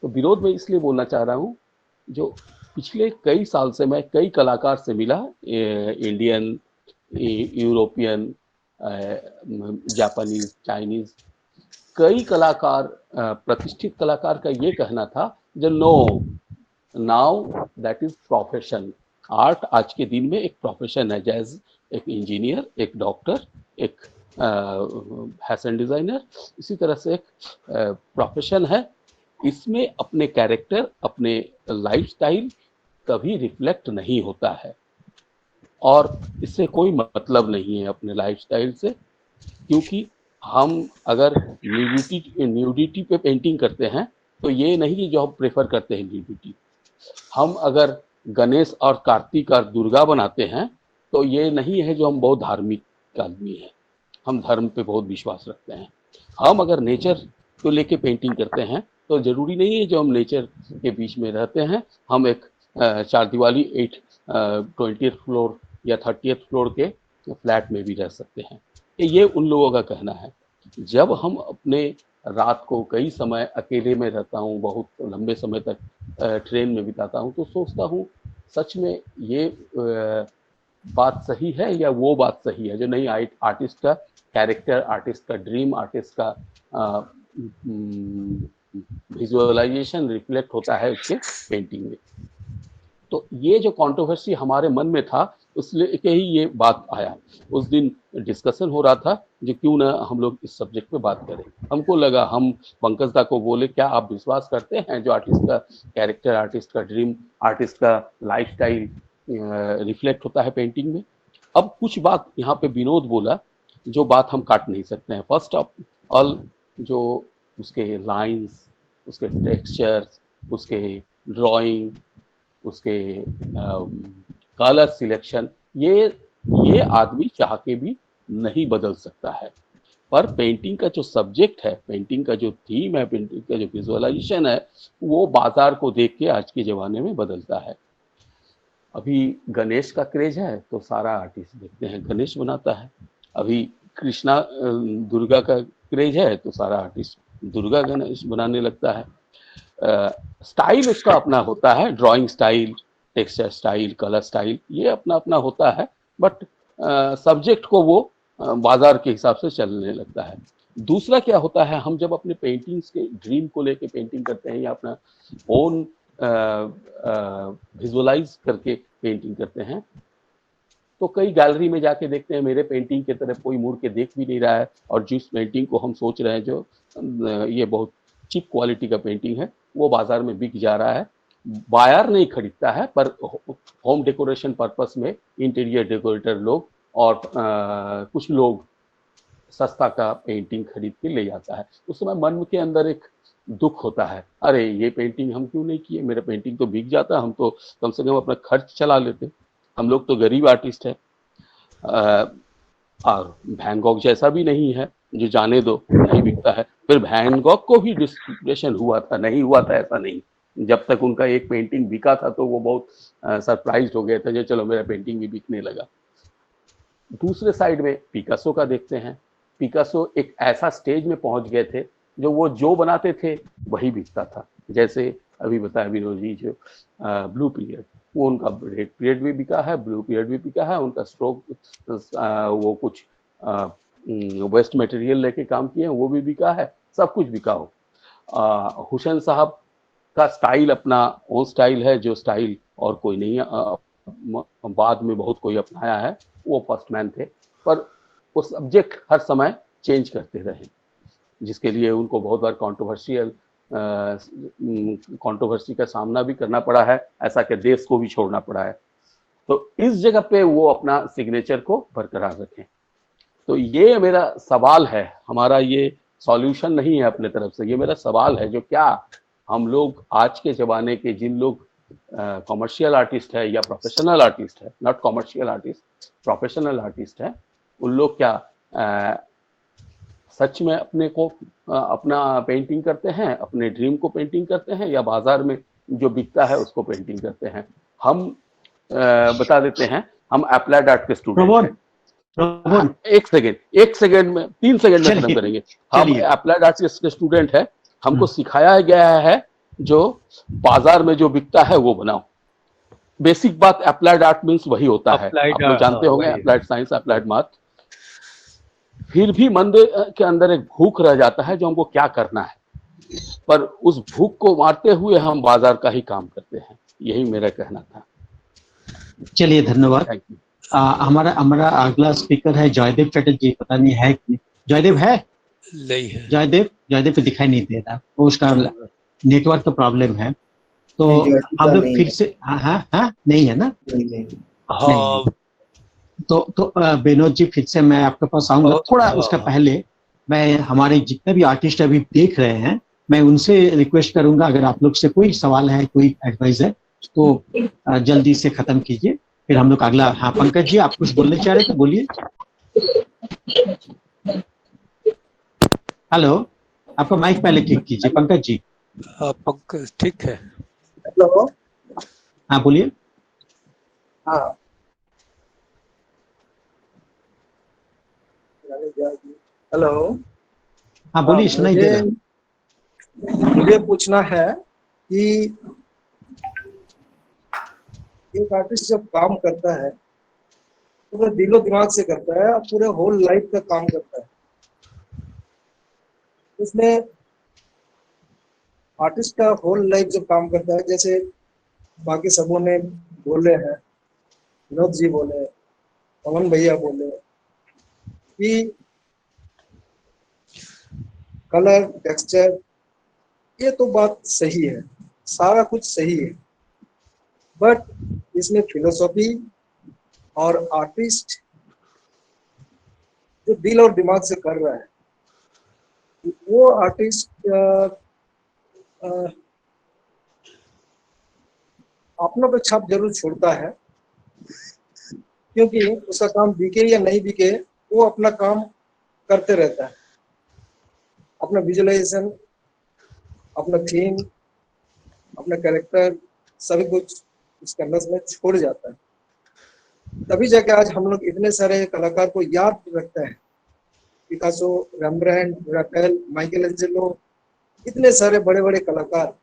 तो विरोध में इसलिए बोलना चाह रहा हूँ, जो पिछले कई साल से मैं कई कलाकार से मिला, इंडियन, यूरोपियन, जापानीज, चाइनीज, कई कलाकार, प्रतिष्ठित कलाकार का ये कहना था जो now that is profession. Art आज के दिन में एक प्रोफेशन है, जैसे एक इंजीनियर, एक डॉक्टर, एक फैशन डिजाइनर, इसी तरह से एक प्रोफेशन है। इसमें अपने कैरेक्टर, अपने लाइफस्टाइल कभी रिफ्लेक्ट नहीं होता है, और इससे कोई मतलब नहीं है अपने लाइफस्टाइल से, क्योंकि हम अगर न्यूडिटी पे पेंटिंग करते हैं तो ये नहीं जो हम प्रेफर करते हैं न्यूडिटी। हम अगर गणेश और कार्तिक और दुर्गा बनाते हैं तो ये नहीं है जो हम बहुत धार्मिक आदमी हैं, हम धर्म पे बहुत विश्वास रखते हैं। हम अगर नेचर को लेके पेंटिंग करते हैं तो जरूरी नहीं है जो हम नेचर के बीच में रहते हैं हम एक चार दीवारी 20th फ्लोर या 30th फ्लोर के फ्लैट में भी रह सकते हैं। ये उन लोगों का कहना है। जब हम अपने रात को कई समय अकेले में रहता हूँ, बहुत लंबे समय तक ट्रेन में बिताता हूँ, तो सोचता हूँ सच में ये बात सही है या वो बात सही है जो नहीं आर्टिस्ट का कैरेक्टर, आर्टिस्ट का ड्रीम, आर्टिस्ट का विजुअलाइजेशन रिफ्लेक्ट होता है उसके पेंटिंग में। तो ये जो कंट्रोवर्सी हमारे मन में था उसलिए ही ये बात आया। उस दिन डिस्कशन हो रहा था जो क्यों ना हम लोग इस सब्जेक्ट पे बात करें। हमको लगा, हम पंकज दा को बोले क्या आप विश्वास करते हैं जो आर्टिस्ट का कैरेक्टर, आर्टिस्ट का ड्रीम, आर्टिस्ट का लाइफस्टाइल रिफ्लेक्ट होता है पेंटिंग में। अब कुछ बात यहाँ पे विनोद बोला जो बात हम काट नहीं सकते हैं। फर्स्ट ऑफ ऑल जो उसके लाइंस, उसके टेक्सचर्स, उसके ड्राइंग, उसके कलर सिलेक्शन, ये आदमी चाह के भी नहीं बदल सकता है। पर पेंटिंग का जो सब्जेक्ट है, पेंटिंग का जो थीम है, पेंटिंग का जो विजुअलाइजेशन है, वो बाजार को देख के आज के ज़माने में बदलता है। अभी गणेश का क्रेज है तो सारा आर्टिस्ट देखते हैं गणेश बनाता है। अभी कृष्णा दुर्गा का क्रेज है तो सारा आर्टिस्ट दुर्गा गणेश बनाने लगता है। स्टाइल उसका अपना होता है, drawing style, texture style, colour style, ये अपना अपना होता है। बट सब्जेक्ट को वो बाजार के हिसाब से चलने लगता है। दूसरा क्या होता है, हम जब अपने पेंटिंग्स के ड्रीम को लेके पेंटिंग करते हैं या अपना ओन विजुअलाइज करके पेंटिंग करते हैं तो कई गैलरी में जाके देखते हैं मेरे पेंटिंग की तरफ कोई मुड़ के देख भी नहीं रहा है, और जिस पेंटिंग को हम सोच रहे हैं जो ये बहुत चीप क्वालिटी का पेंटिंग है वो बाजार में बिक जा रहा है। बायर नहीं खरीदता है पर होम डेकोरेशन पर्पस में इंटीरियर डेकोरेटर लोग और कुछ लोग सस्ता का पेंटिंग खरीद के ले जाता है। उस समय मन के अंदर एक दुख होता है, अरे ये पेंटिंग हम क्यों नहीं किए, मेरा पेंटिंग तो बिक जाता, हम तो कम से कम अपना खर्च चला लेते। हम लोग तो गरीब आर्टिस्ट है। और वैन गॉग जैसा भी नहीं है जो जाने दो नहीं बिकता है। फिर वैन गॉग को भी डिप्रेशन हुआ था, नहीं हुआ था ऐसा नहीं। जब तक उनका एक पेंटिंग बिका था तो वो बहुत सरप्राइज हो गए थे जो चलो मेरा पेंटिंग भी बिकने लगा। दूसरे साइड में पिकासो का देखते हैं। पिकासो एक ऐसा स्टेज में पहुंच गए थे जो वो जो बनाते थे वही बिकता था। जैसे अभी बताया विनोद जी जो ब्लू पीरियड, वो उनका रेड पीरियड भी बिका है, ब्लू पीरियड भी बिका है। उनका स्ट्रोक वो कुछ वेस्ट मटेरियल लेके काम किए हैं वो भी बिका है, सब कुछ बिका हो। हुसैन साहब का स्टाइल अपना ओन स्टाइल है जो स्टाइल और कोई नहीं बाद में बहुत कोई अपनाया है, वो फर्स्ट मैन थे। पर वो सब्जेक्ट हर समय चेंज करते रहे जिसके लिए उनको बहुत बार कंट्रोवर्सी का सामना भी करना पड़ा है, ऐसा कि देश को भी छोड़ना पड़ा है। तो इस जगह पे वो अपना सिग्नेचर को बरकरार रखें। तो ये मेरा सवाल है, हमारा ये सॉल्यूशन नहीं है अपने तरफ से, ये मेरा सवाल है जो क्या हम लोग आज के ज़माने के जिन लोग कॉमर्शियल आर्टिस्ट है या प्रोफेशनल आर्टिस्ट है, not commercial artist, professional artist है, उन लोग क्या सच में अपने को अपना पेंटिंग करते हैं, अपने ड्रीम को पेंटिंग करते हैं, या बाजार में जो बिकता है उसको पेंटिंग करते हैं? हम बता देते हैं, हम अप्लाइड आर्ट के स्टूडेंट हैं। एक सेकेंड में 3 सेकेंड में खत्म करेंगे। हम अप्लाइड आर्ट के स्टूडेंट है, हमको सिखाया गया है जो बाजार में जो बिकता है वो बनाओ। बेसिक बात अप्लाइड आर्ट मीन्स वही होता है, आप लोग जानते होंगे, अप्लाइड साइंस, अप्लाइड मैथ। फिर भी मन के अंदर एक भूख रह जाता है जो हमको क्या करना है, पर उस भूख को मारते हुए हम बाजार का ही काम करते हैं। यही मेरा कहना था। चलिए धन्यवाद। हमारा अगला स्पीकर है जयदेव चटर्जी, पता नहीं है कि जयदेव है? नहीं है। जयदेव पे दिखाई नहीं दे रहा, वो उसका नेटवर्क का प्रॉब्लम है, तो नहीं, जो अर्टिस्टा हम लोग नहीं फिर है। से हाँ नहीं है ना, नहीं नहीं हाँ तो विनोद जी फिर से मैं आपके पास आऊंगा। थोड़ा उसका हाँ पहले मैं हमारे जितने भी आर्टिस्ट अभी देख रहे हैं, मैं उनसे रिक्वेस्ट करूंगा, अगर आप लोग से कोई सवाल है, कोई एडवाइस है, तो जल्दी से खत्म कीजिए, फिर हम लोग अगला। हाँ पंकज जी, आप कुछ बोलने चाह रहे थे, बोलिए। हेलो, आपका माइक पहले ठीक कीजिए पंकज जी। पंकज ठीक है। हेलो, हाँ बोलिए। हाँ हेलो। हाँ बोलिए, सुनाई दे मुझे रहा है। मुझे पूछना है कि एक आर्टिस्ट जब काम करता है तो पूरे दिलो दिमाग से करता है, पूरे होल लाइफ का काम करता है। उसमें आर्टिस्ट का होल लाइफ जब काम करता है, जैसे बाकी सबों ने बोले हैं, विनोद जी बोले, पवन भैया बोले कि कलर टेक्सचर, ये तो बात सही है, सारा कुछ सही है, बट इसमें फिलोसॉफी और आर्टिस्ट जो दिल और दिमाग से कर रहा है, वो आर्टिस्ट अपनों पे छाप जरूर छोड़ता है, क्योंकि उसका काम बिके या नहीं बिके, वो अपना काम करते रहता है। अपना विजुअलाइजेशन, अपना थीम, अपना कैरेक्टर, सभी कुछ उस कैनवस में छोड़ जाता है। तभी जाके आज हम लोग इतने सारे कलाकार को याद रखते हैं, Picasso, Rembrandt, Raphael, Michelangelo, इतने सारे बड़े बड़े कलाकार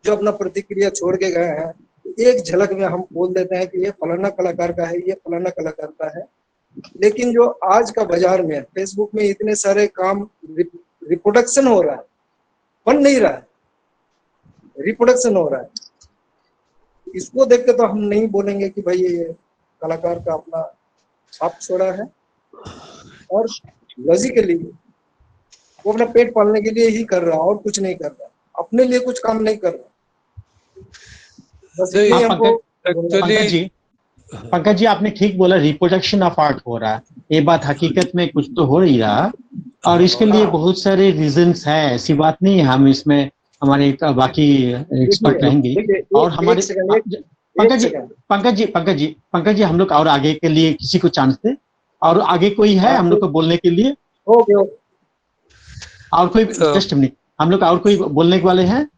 जो अपना प्रतिक्रिया छोड़ के गए हैं। एक झलक में हम बोल देते हैं कि ये फलाना कलाकार का है, ये फलाना कलाकार का है। लेकिन जो आज का बाजार में फेसबुक में इतने सारे काम रिप्रोडक्शन हो रहा है, बन नहीं रहा है, रिप्रोडक्शन हो रहा है, इसको देख के तो हम नहीं बोलेंगे कि भाई ये कलाकार का अपना छाप छोड़ा है। और लॉजिकली वो अपना पेट पालने के लिए ही कर रहा, और कुछ नहीं कर रहा, अपने लिए कुछ काम नहीं कर रहा। बस यही हमको एक्चुअली पंकज जी आपने ठीक बोला, रिप्रोडक्शन ऑफ आर्ट हो रहा है, ये बात हकीकत में कुछ तो हो ही रहा, और इसके लिए बहुत सारे रीजंस है, ऐसी बात नहीं है। हम इसमें हमारे बाकी एक्सपर्ट रहेंगे, और हमारे पंकज जी हम लोग और आगे के लिए किसी को चांस दे, और आगे कोई है हम लोग को बोलने के लिए? ओके, और कोई जस्ट मिनट, हम लोग और कोई बोलने के वाले हैं?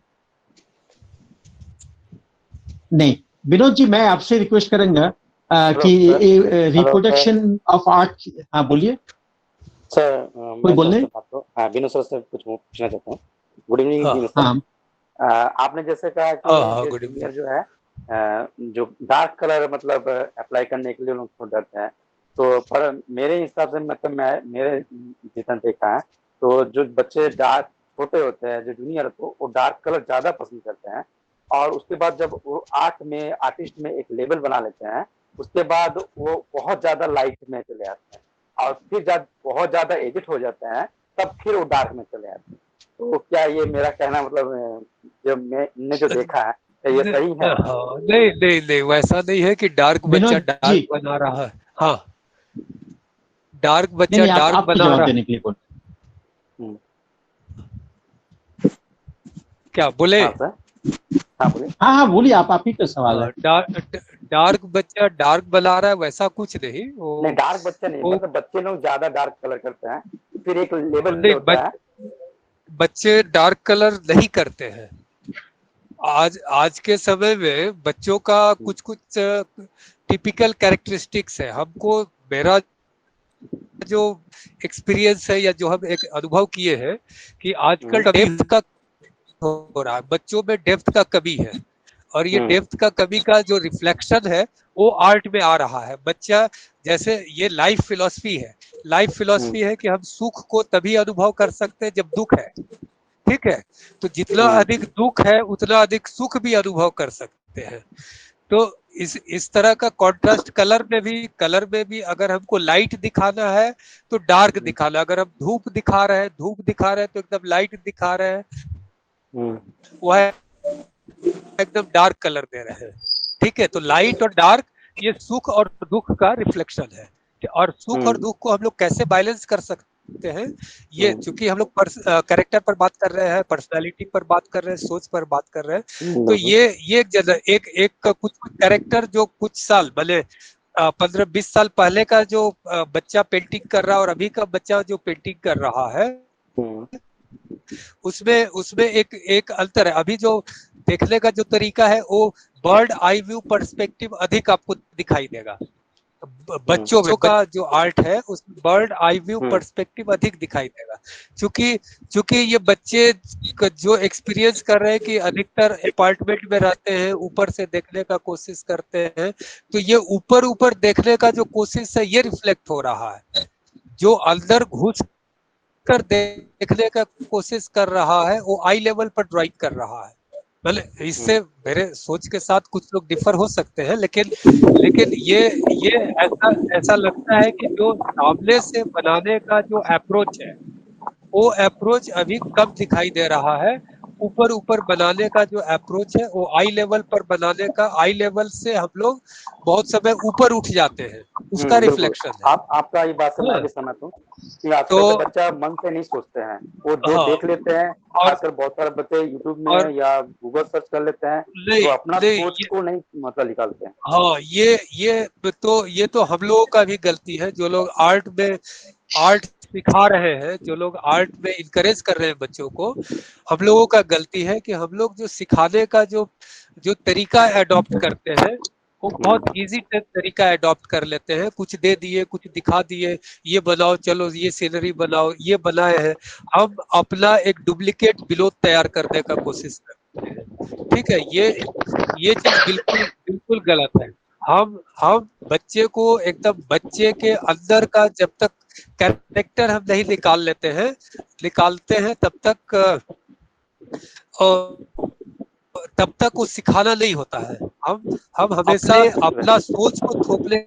नहीं, विनोद जी मैं आपसे रिक्वेस्ट करूंगा कि रिप्रोडक्शन ऑफ आर्ट। हाँ बोलिए सर। कोई बोलने? हाँ विनोद सर से कुछ पूछना चाहता हूँ। Good evening Vinod sir. आपने जैसे कहा कि जूनियर जो है जो डार्क कलर मतलब अप्लाई करने के लिए लोग थोड़ा डरते हैं, तो पर मेरे हिसाब से मतलब मेरे जितना देखा है तो जो बच्चे डार्क छोटे होते हैं, जो जूनियर तो वो डार्क कलर ज्यादा पसंद करते हैं, और उसके बाद जब वो आर्टिस्ट में एक लेवल बना लेते हैं, उसके बाद वो बहुत ज्यादा लाइट में चले आते हैं, और फिर जब बहुत ज्यादा एडिट हो जाते हैं तब फिर वो डार्क में चले आते हैं। तो क्या ये मेरा कहना मतलब जो मैंने जो देखा है ये सही है? नहीं वैसा नहीं है कि डार्क बच्चा डार्क बना रहा है। हाँ, डार्क बच्चा डार्क बना रहा है। क्या बोले? हाँ बोलिए, आप ही का सवाल है। डार्क बच्चा डार्क बना रहा है वैसा कुछ नहीं। नहीं डार्क बच्चा नहीं, मतलब बच्चे लोग ज्यादा डार्क कलर करते हैं, फिर एक लेवल होता है। बच्चे डार्क कलर नहीं करते हैं। आज के समय में बच्चों का कुछ टिपिकल कैरेक्टरिस्टिक्स है। हमको मेरा जो एक्सपीरियंस है या जो हम एक अनुभव किए हैं कि आजकल डेप्थ का हो रहा है, बच्चों में डेप्थ का कमी है, और ये डेप्थ का कमी का जो रिफ्लेक्शन है वो आर्ट में आ रहा है। बच्चा जैसे ये लाइफ फिलॉसफी है कि हम सुख को तभी अनुभव कर सकते हैं जब दुख है, ठीक है? तो जितना अधिक दुख है उतना अधिक सुख भी अनुभव कर सकते हैं। तो इस तरह का कॉन्ट्रास्ट कलर में भी अगर हमको लाइट दिखाना है तो डार्क दिखाना, अगर हम धूप दिखा रहे हैं तो एकदम लाइट दिखा रहे हैं, वो है एकदम डार्क कलर दे रहे हैं। ठीक है, तो लाइट और डार्क ये सुख और दुख का रिफ्लेक्शन है। और सुख और दुख को हम लोग कैसे बैलेंस कर सकते हैं, ये चूंकि हम लोग कैरेक्टर पर बात कर रहे हैं, पर्सनालिटी पर बात कर रहे हैं, सोच पर बात कर रहे हैं, तो ये एक कुछ कैरेक्टर जो कुछ साल भले 15-20 साल पहले का जो बच्चा पेंटिंग कर रहा है और अभी का बच्चा जो पेंटिंग कर रहा है, उसमें एक अंतर है। अभी जो देखने का जो तरीका है वो बर्ड आई व्यू पर्सपेक्टिव अधिक आपको दिखाई देगा। बच्चों का जो आर्ट है उसमें बर्ड आई व्यू पर्सपेक्टिव अधिक दिखाई देगा, क्योंकि ये बच्चे जो एक्सपीरियंस कर रहे हैं कि अधिकतर अपार्टमेंट में रहते हैं, ऊपर से देखने का कोशिश करते हैं, तो ये ऊपर देखने का जो कोशिश है ये रिफ्लेक्ट हो रहा है। जो अंदर घुस कर देखने का कोशिश कर रहा है वो आई लेवल पर ड्राइंग कर रहा है। भले इससे मेरे सोच के साथ कुछ लोग डिफर हो सकते हैं, लेकिन ये ऐसा लगता है कि जो सामने से बनाने का जो अप्रोच है वो अप्रोच अभी कम दिखाई दे रहा है। ऊपर बनाने का जो अप्रोच है वो आई लेवल पर बनाने का, आई लेवल से हम लोग बहुत समय ऊपर उठ जाते हैं, उसका रिफ्लेक्शन है। आपका ये बात से मैं भी सहमत हूँ कि आजकल के बच्चा मन से नहीं सोचते हैं, वो जो देख लेते हैं, खासकर बहुत सारे बच्चे यूट्यूब में या गूगल सर्च कर लेते हैं, तो अपना सोच को नहीं मतलब निकालते हैं। हाँ, ये तो हम लोगों का भी गलती है, जो लोग आर्ट सिखा रहे हैं, जो लोग आर्ट में इनकरेज कर रहे हैं बच्चों को, हम लोगों का गलती है कि हम लोग जो सिखाने का जो तरीका अडॉप्ट करते हैं वो बहुत इजी तरीका अडॉप्ट कर लेते हैं। कुछ दे दिए, कुछ दिखा दिए, ये बनाओ, चलो ये सीनरी बनाओ, ये बनाए हैं, हम अपना एक डुप्लीकेट विनोद तैयार करने का कोशिश करते हैं। ठीक है, ये चीज बिल्कुल गलत है। हम बच्चे को एकदम बच्चे के अंदर का जब तक कैरेक्टर हम नहीं निकालते हैं तब तक वो सिखाना नहीं होता है। हम हमेशा अपना सोच को थोपने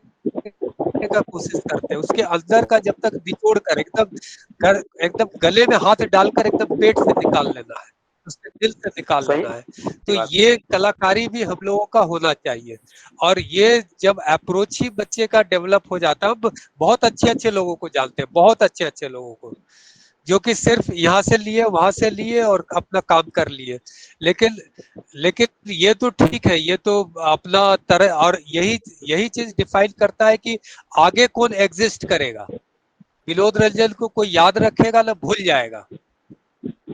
का कोशिश करते हैं, उसके अंदर का जब तक निचोड़ कर एकदम गले में हाथ डालकर एकदम पेट से निकाल लेना है, उसके दिल से निकाल लेना है। तो ये कलाकारी भी हम लोगों का होना चाहिए। और ये जब अप्रोच ही बच्चे का डेवलप हो जाता है, बहुत अच्छे लोगों को जानते हैं, बहुत अच्छे लोगों को, जो कि सिर्फ यहाँ से लिए वहां से लिए और अपना काम कर लिए। लेकिन ये तो ठीक है, ये तो अपना तरह, और यही चीज डिफाइन करता है कि आगे कौन एग्जिस्ट करेगा। विनोद रंजन को कोई याद रखेगा ना भूल जाएगा।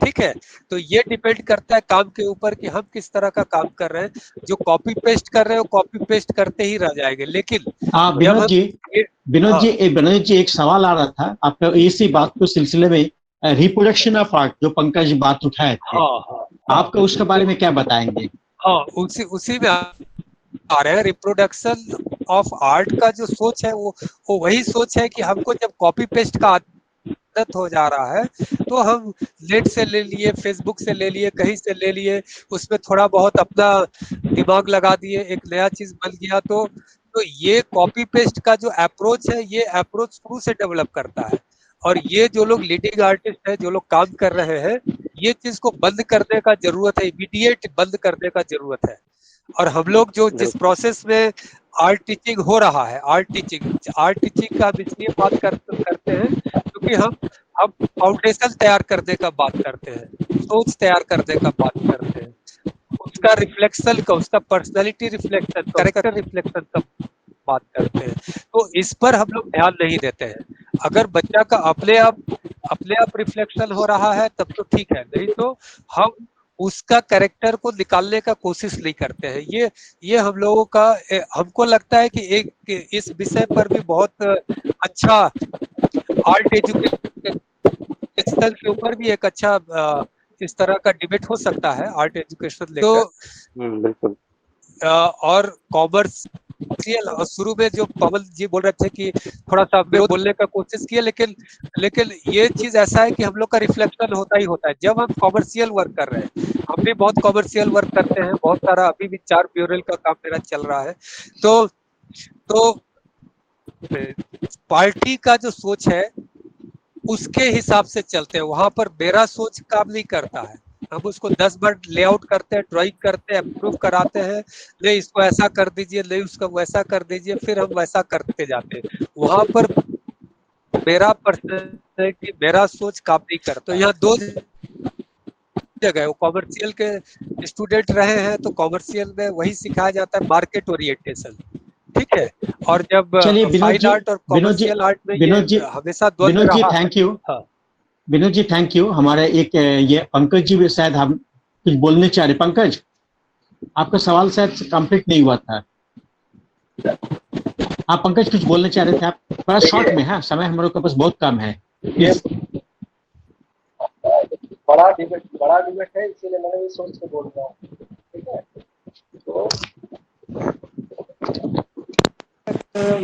ठीक है, तो ये डिपेंड करता है काम के ऊपर कि हम किस तरह का काम कर रहे हैं। जो कॉपी पेस्ट कर रहे हो कॉपी पेस्ट करते ही रह जाएंगे। लेकिन विनोद जी एक सवाल आ रहा था आपका इसी बात को सिलसिले में, रिप्रोडक्शन ऑफ आर्ट जो पंकज बात उठाए थे, आपको उसके बारे में क्या बताएंगे? उसी में आ रहे हैं। रिप्रोडक्शन ऑफ आर्ट का जो सोच है वो वही सोच है कि हमको जब कॉपी पेस्ट का आदत हो जा रहा है तो हम नेट से ले लिए, फेसबुक से ले लिए, कहीं से ले लिए, उसमें थोड़ा बहुत अपना दिमाग लगा दिए, एक नया चीज बन गया। तो ये कॉपी पेस्ट का जो अप्रोच है, ये अप्रोच शुरू से डेवलप करता है। और ये जो लोग लीडिंग आर्टिस्ट है, जो लोग काम कर रहे हैं, ये चीज को बंद करने का जरूरत है, इमीडिएट बंद करने का जरूरत है। और हम लोग जो जिस प्रोसेस में आर्ट टीचिंग हो रहा है, आर्ट टीचिंग का हम इसलिए बात करते हैं क्योंकि हम फाउंडेशन तैयार करने का बात करते हैं, सोच तैयार करने का बात करते हैं, उसका रिफ्लेक्शन का, उसका पर्सनालिटी रिफ्लेक्शन, कैरेक्टर रिफ्लेक्शन का बात करते हैं। तो इस पर हम लोग ध्यान नहीं देते हैं। अगर बच्चा का अपने आप रिफ्लेक्शन हो रहा है तब तो ठीक है, नहीं तो हम उसका कैरेक्टर को निकालने का कोशिश नहीं करते हैं। ये हम लोगों का, हमको लगता है कि इस विषय पर भी बहुत अच्छा आर्ट एजुकेशन के ऊपर भी एक अच्छा इस तरह का डिबेट हो सकता है आर्ट एजुकेशन लेकर। तो बिल्कुल। और कॉमर्स शुरू में जो पवन जी बोल रहे थे कि थोड़ा सा बोलने का कोशिश किया, लेकिन ये चीज ऐसा है कि हम लोग का रिफ्लेक्शन होता ही होता है जब हम कॉमर्शियल वर्क कर रहे हैं। हम भी बहुत कॉमर्शियल वर्क करते हैं, बहुत सारा अभी भी 4 म्यूरल का काम मेरा चल रहा है। तो पार्टी का जो सोच है उसके हिसाब से चलते हैं, वहां पर मेरा सोच काम नहीं करता है। हम उसको 10 बार लेआउट करते हैं, ड्राइंग करते हैं, अप्रूव कराते हैं, नहीं इसको ऐसा कर दीजिए, नहीं उसको वैसा कर दीजिए, फिर हम वैसा करते जाते हैं। वहां पर मेरा पर्सन है कि मेरा सोच काम नहीं करता। तो यहाँ दो जगह, वो कॉमर्शियल के स्टूडेंट रहे हैं तो कॉमर्शियल में वही सिखाया जाता है, मार्केट ओरिएंटेशन, ठीक है। और जब फाइन आर्ट और कॉमर्शियल आर्ट में ये हमेशा द्वंद्व रहा। Thank you. Vinod ji thank you. हमारे एक ये पंकज जी भी शायद हम कुछ बोलने चाह रहे। पंकज, आपका सवाल शायद कंप्लीट नहीं हुआ था। आप पंकज कुछ बोलने चाह रहे थे आप? बड़ा शॉर्ट में। हाँ, समय हमारे पास बहुत कम है। बड़ा डिबेट है, इसीलिए मैंने ये सोच के बोल रहा हूँ, ठीक है। तो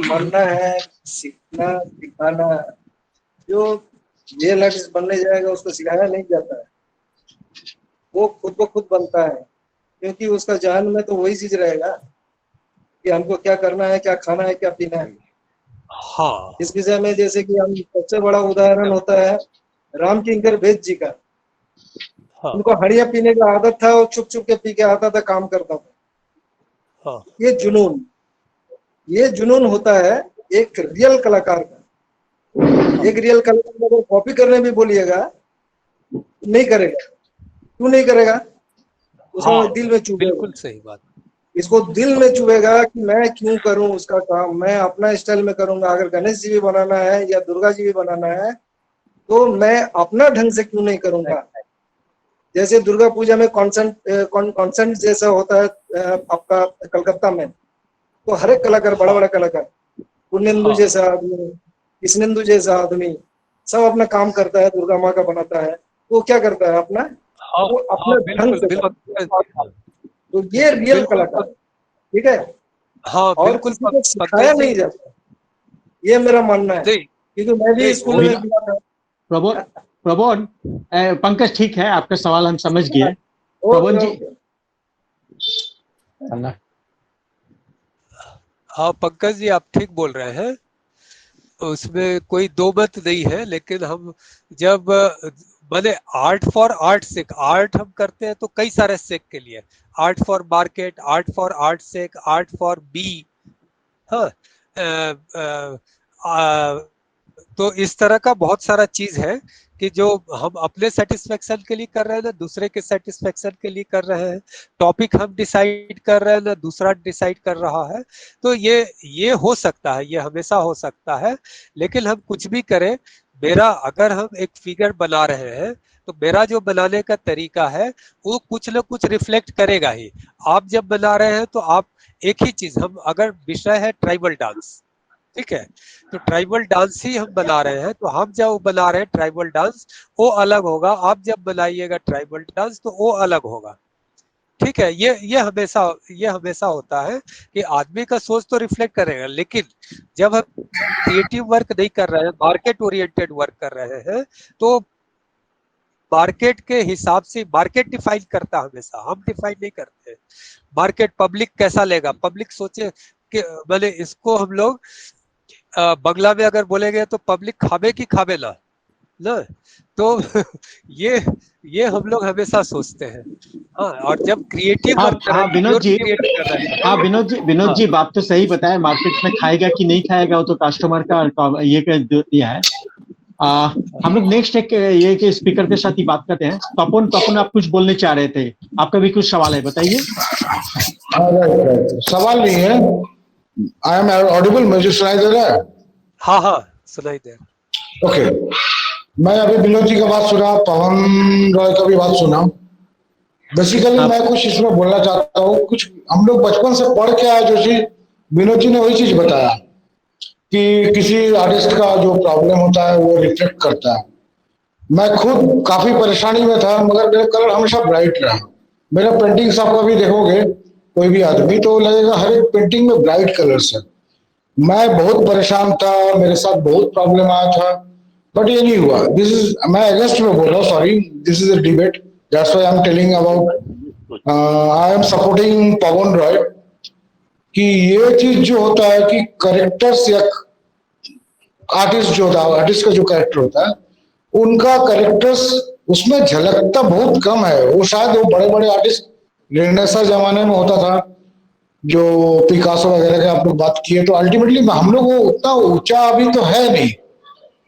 मरना है, सीखना सिखाना, जो रियल आर्टिस्ट बनने जाएगा उसको सिखाया नहीं जाता है, वो खुद ब खुद बनता है, क्योंकि उसका जहन में तो वही चीज रहेगा कि हमको क्या करना है, क्या खाना है, क्या पीना है। हाँ, इस विषय में जैसे कि हम सबसे बड़ा उदाहरण होता है राम किंकर वेद जी का। हाँ। उनको हड़िया पीने का आदत था और छुप छुप के पी के आता था, काम करता था। हाँ। ये जुनून होता है एक रियल कलाकार का। एक रियल कलाकार को कॉपी करने भी बोलिएगा नहीं करेगा। क्यों नहीं करेगा? उसको दिल में चुभेगा। बिल्कुल सही बात। इसको दिल में चुभेगा कि मैं क्यों करूं उसका काम, मैं अपना स्टाइल में करूंगा। अगर गणेश जी भी बनाना है या दुर्गा जी भी बनाना है तो मैं अपना ढंग से क्यों नहीं करूंगा। जैसे दुर्गा पूजा में कॉन्सेंट जैसा होता है आपका कलकत्ता में, तो हर एक कलाकार, बड़ा बड़ा कलाकार, पुण्येंदु जैसा आदमी, कृष्णेंदु जैसा आदमी, सब अपना काम करता है, दुर्गा माँ का बनाता है। तो क्या करता है अपना, वो अपने ढंग से। तो ये रियल कलाकार, ठीक है। हाँ, और किसी को सिखाया नहीं जाता, ये मेरा मानना है, क्योंकि मैं भी स्कूल में गया था। प्रबोध, पंकज ठीक है, आपका सवाल हम समझ गए। प्रबोध जी। हाँ पंकज जी, आप ठीक बोल रहे हैं, उसमें कोई दो मत नहीं है। लेकिन हम जब मैंने art for art sake, art हम करते हैं तो कई सारे सेक के लिए, art for market, art for art sake, art for be. हाँ, तो इस तरह का बहुत सारा चीज है कि जो हम अपने सेटिस्फेक्शन के लिए कर रहे हैं ना दूसरे के सेटिस्फेक्शन के लिए कर रहे हैं। टॉपिक हम डिसाइड कर रहे हैं ना दूसरा डिसाइड कर रहा है। तो ये हो सकता है, ये हमेशा हो सकता है। लेकिन हम कुछ भी करें, मेरा अगर हम एक फिगर बना रहे हैं तो मेरा जो बनाने का तरीका है वो कुछ न कुछ रिफ्लेक्ट करेगा ही। आप जब बना रहे हैं तो आप एक ही चीज, हम अगर विषय है ट्राइबल डांस, ठीक है, तो ट्राइबल डांस ही हम बना रहे हैं, तो हम जब बना रहे हैं ट्राइबल डांस वो अलग होगा, आप जब बनाइएगा ट्राइबल डांस तो वो अलग होगा, ठीक है। ये हमेशा होता है कि आदमी का सोच तो रिफ्लेक्ट करेगा। लेकिन जब हम क्रिएटिव वर्क नहीं कर रहे हैं, मार्केट ओरिएंटेड वर्क कर रहे हैं, तो मार्केट के हिसाब से मार्केट डिफाइन करता है हमेशा, हम डिफाइन नहीं करते। मार्केट, पब्लिक कैसा लेगा, पब्लिक सोचे कि भले इसको हम लोग बंगला में अगर बोलेंगे तो पब्लिक खावे की खावे ना, तो ये हम लोग हमेशा सोचते हैं। हाँ, और जब क्रिएटिव वर्क कर रहे हैं, विनोद जी बात तो सही बताया। मार्केट में खाएगा कि नहीं खाएगा वो तो कस्टमर का ये है। हम लोग नेक्स्ट एक ये के स्पीकर के साथ ही बात करते हैं। तपन आप कुछ बोलने चाह रहे थे, आपका भी कुछ सवाल है, बताइए। सवाल नहीं है। आई एम ऑडिबल, मुझे सुनाई दे रहा है? हाँ सुनाई दे। ओके, मैं अभी विनोद जी का बात सुना, पवन रॉय का भी बात सुना। बेसिकली मैं कुछ इसमें बोलना चाहता हूँ। कुछ हम लोग बचपन से पढ़ के आए, जो चीज विनोद जी ने वही चीज बताया कि किसी आर्टिस्ट का जो प्रॉब्लम होता है वो रिफ्लेक्ट करता है। मैं खुद काफी परेशानी में था, मगर मेरा कलर हमेशा ब्राइट रहा। मेरा पेंटिंग्स आप कभी देखोगे कोई भी आदमी तो लगेगा हर एक पेंटिंग में ब्राइट कलर्स है। मैं बहुत परेशान था, मेरे साथ बहुत प्रॉब्लम आया था, बट ये नहीं हुआ। दिस इज, मैं अगेंस्ट में बोल रहा हूँ, sorry, this is a debate, that's why I am telling about, I am supporting Pawan Roy कि ये चीज जो होता है कि करेक्टर्स या आर्टिस्ट जो होता है, आर्टिस्ट का जो कैरेक्टर होता है, उनका करेक्टर्स उसमें झलकता बहुत कम है। वो शायद वो बड़े बड़े आर्टिस्ट रेनेसां जमाने में होता था, जो पिकासो वगैरह के आप लोग बात किए, तो अल्टीमेटली हम लोग वो उतना ऊंचा अभी तो है नहीं।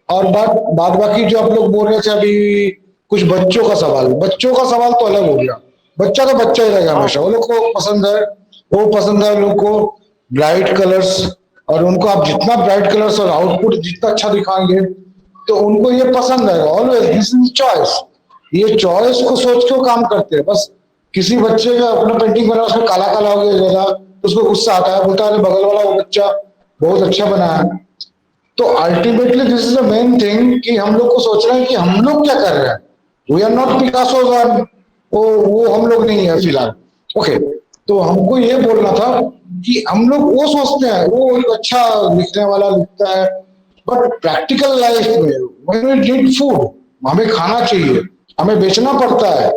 और बात बाकी जो आप लोग बोल रहे थे अभी कुछ बच्चों का सवाल तो अलग हो गया। बच्चा तो बच्चा ही रहेगा हमेशा, वो लोग को पसंद है, वो पसंद है लोग को ब्राइट कलर्स, और उनको आप जितना ब्राइट कलर्स और आउटपुट जितना अच्छा दिखाएंगे तो उनको ये पसंद आएगा। ऑलवेज दिस इज चॉइस, ये चॉइस को सोच के वो काम करते हैं। बस किसी बच्चे का अपना पेंटिंग बना उसमें काला काला हो गया ज्यादा, तो उसको गुस्सा आता है, बोलता है बगल वाला वो बच्चा बहुत अच्छा बना है। तो ultimately this is the main thing कि हम लोग को सोचना है कि हम लोग क्या कर रहे हैं। वी आर नॉट पिकासो, वो हम लोग नहीं है फिलहाल। ओके, तो हमको ये बोलना था कि हम लोग वो सोचते हैं वो एक अच्छा लिखने वाला लिखता है, बट प्रैक्टिकल लाइफ में व्हेन वी नीड फूड, हमें खाना चाहिए, हमें बेचना पड़ता है।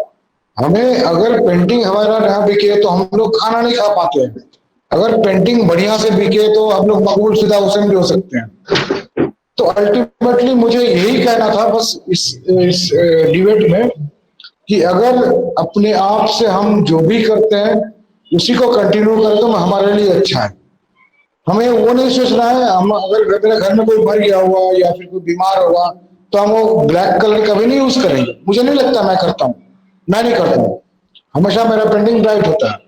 हमें अगर पेंटिंग हमारा ना बिके तो हम लोग खाना नहीं खा पाते हैं। अगर पेंटिंग बढ़िया से बिके तो हम लोग मकबूल फिदा हुसैन भी हो सकते हैं। तो अल्टीमेटली मुझे यही कहना था बस इस डिबेट में कि अगर अपने आप से हम जो भी करते हैं उसी को कंटिन्यू करें तो हमारे लिए अच्छा है। हमें वो नहीं सोचना है हम अगर मेरे घर में कोई मर गया हुआ या फिर कोई बीमार हुआ तो हम वो ब्लैक कलर कभी नहीं यूज करेंगे। मुझे नहीं लगता मैं करता हूँ, मैं नहीं करता हूँ। हमेशा मेरा पेंटिंग ब्राइट होता है,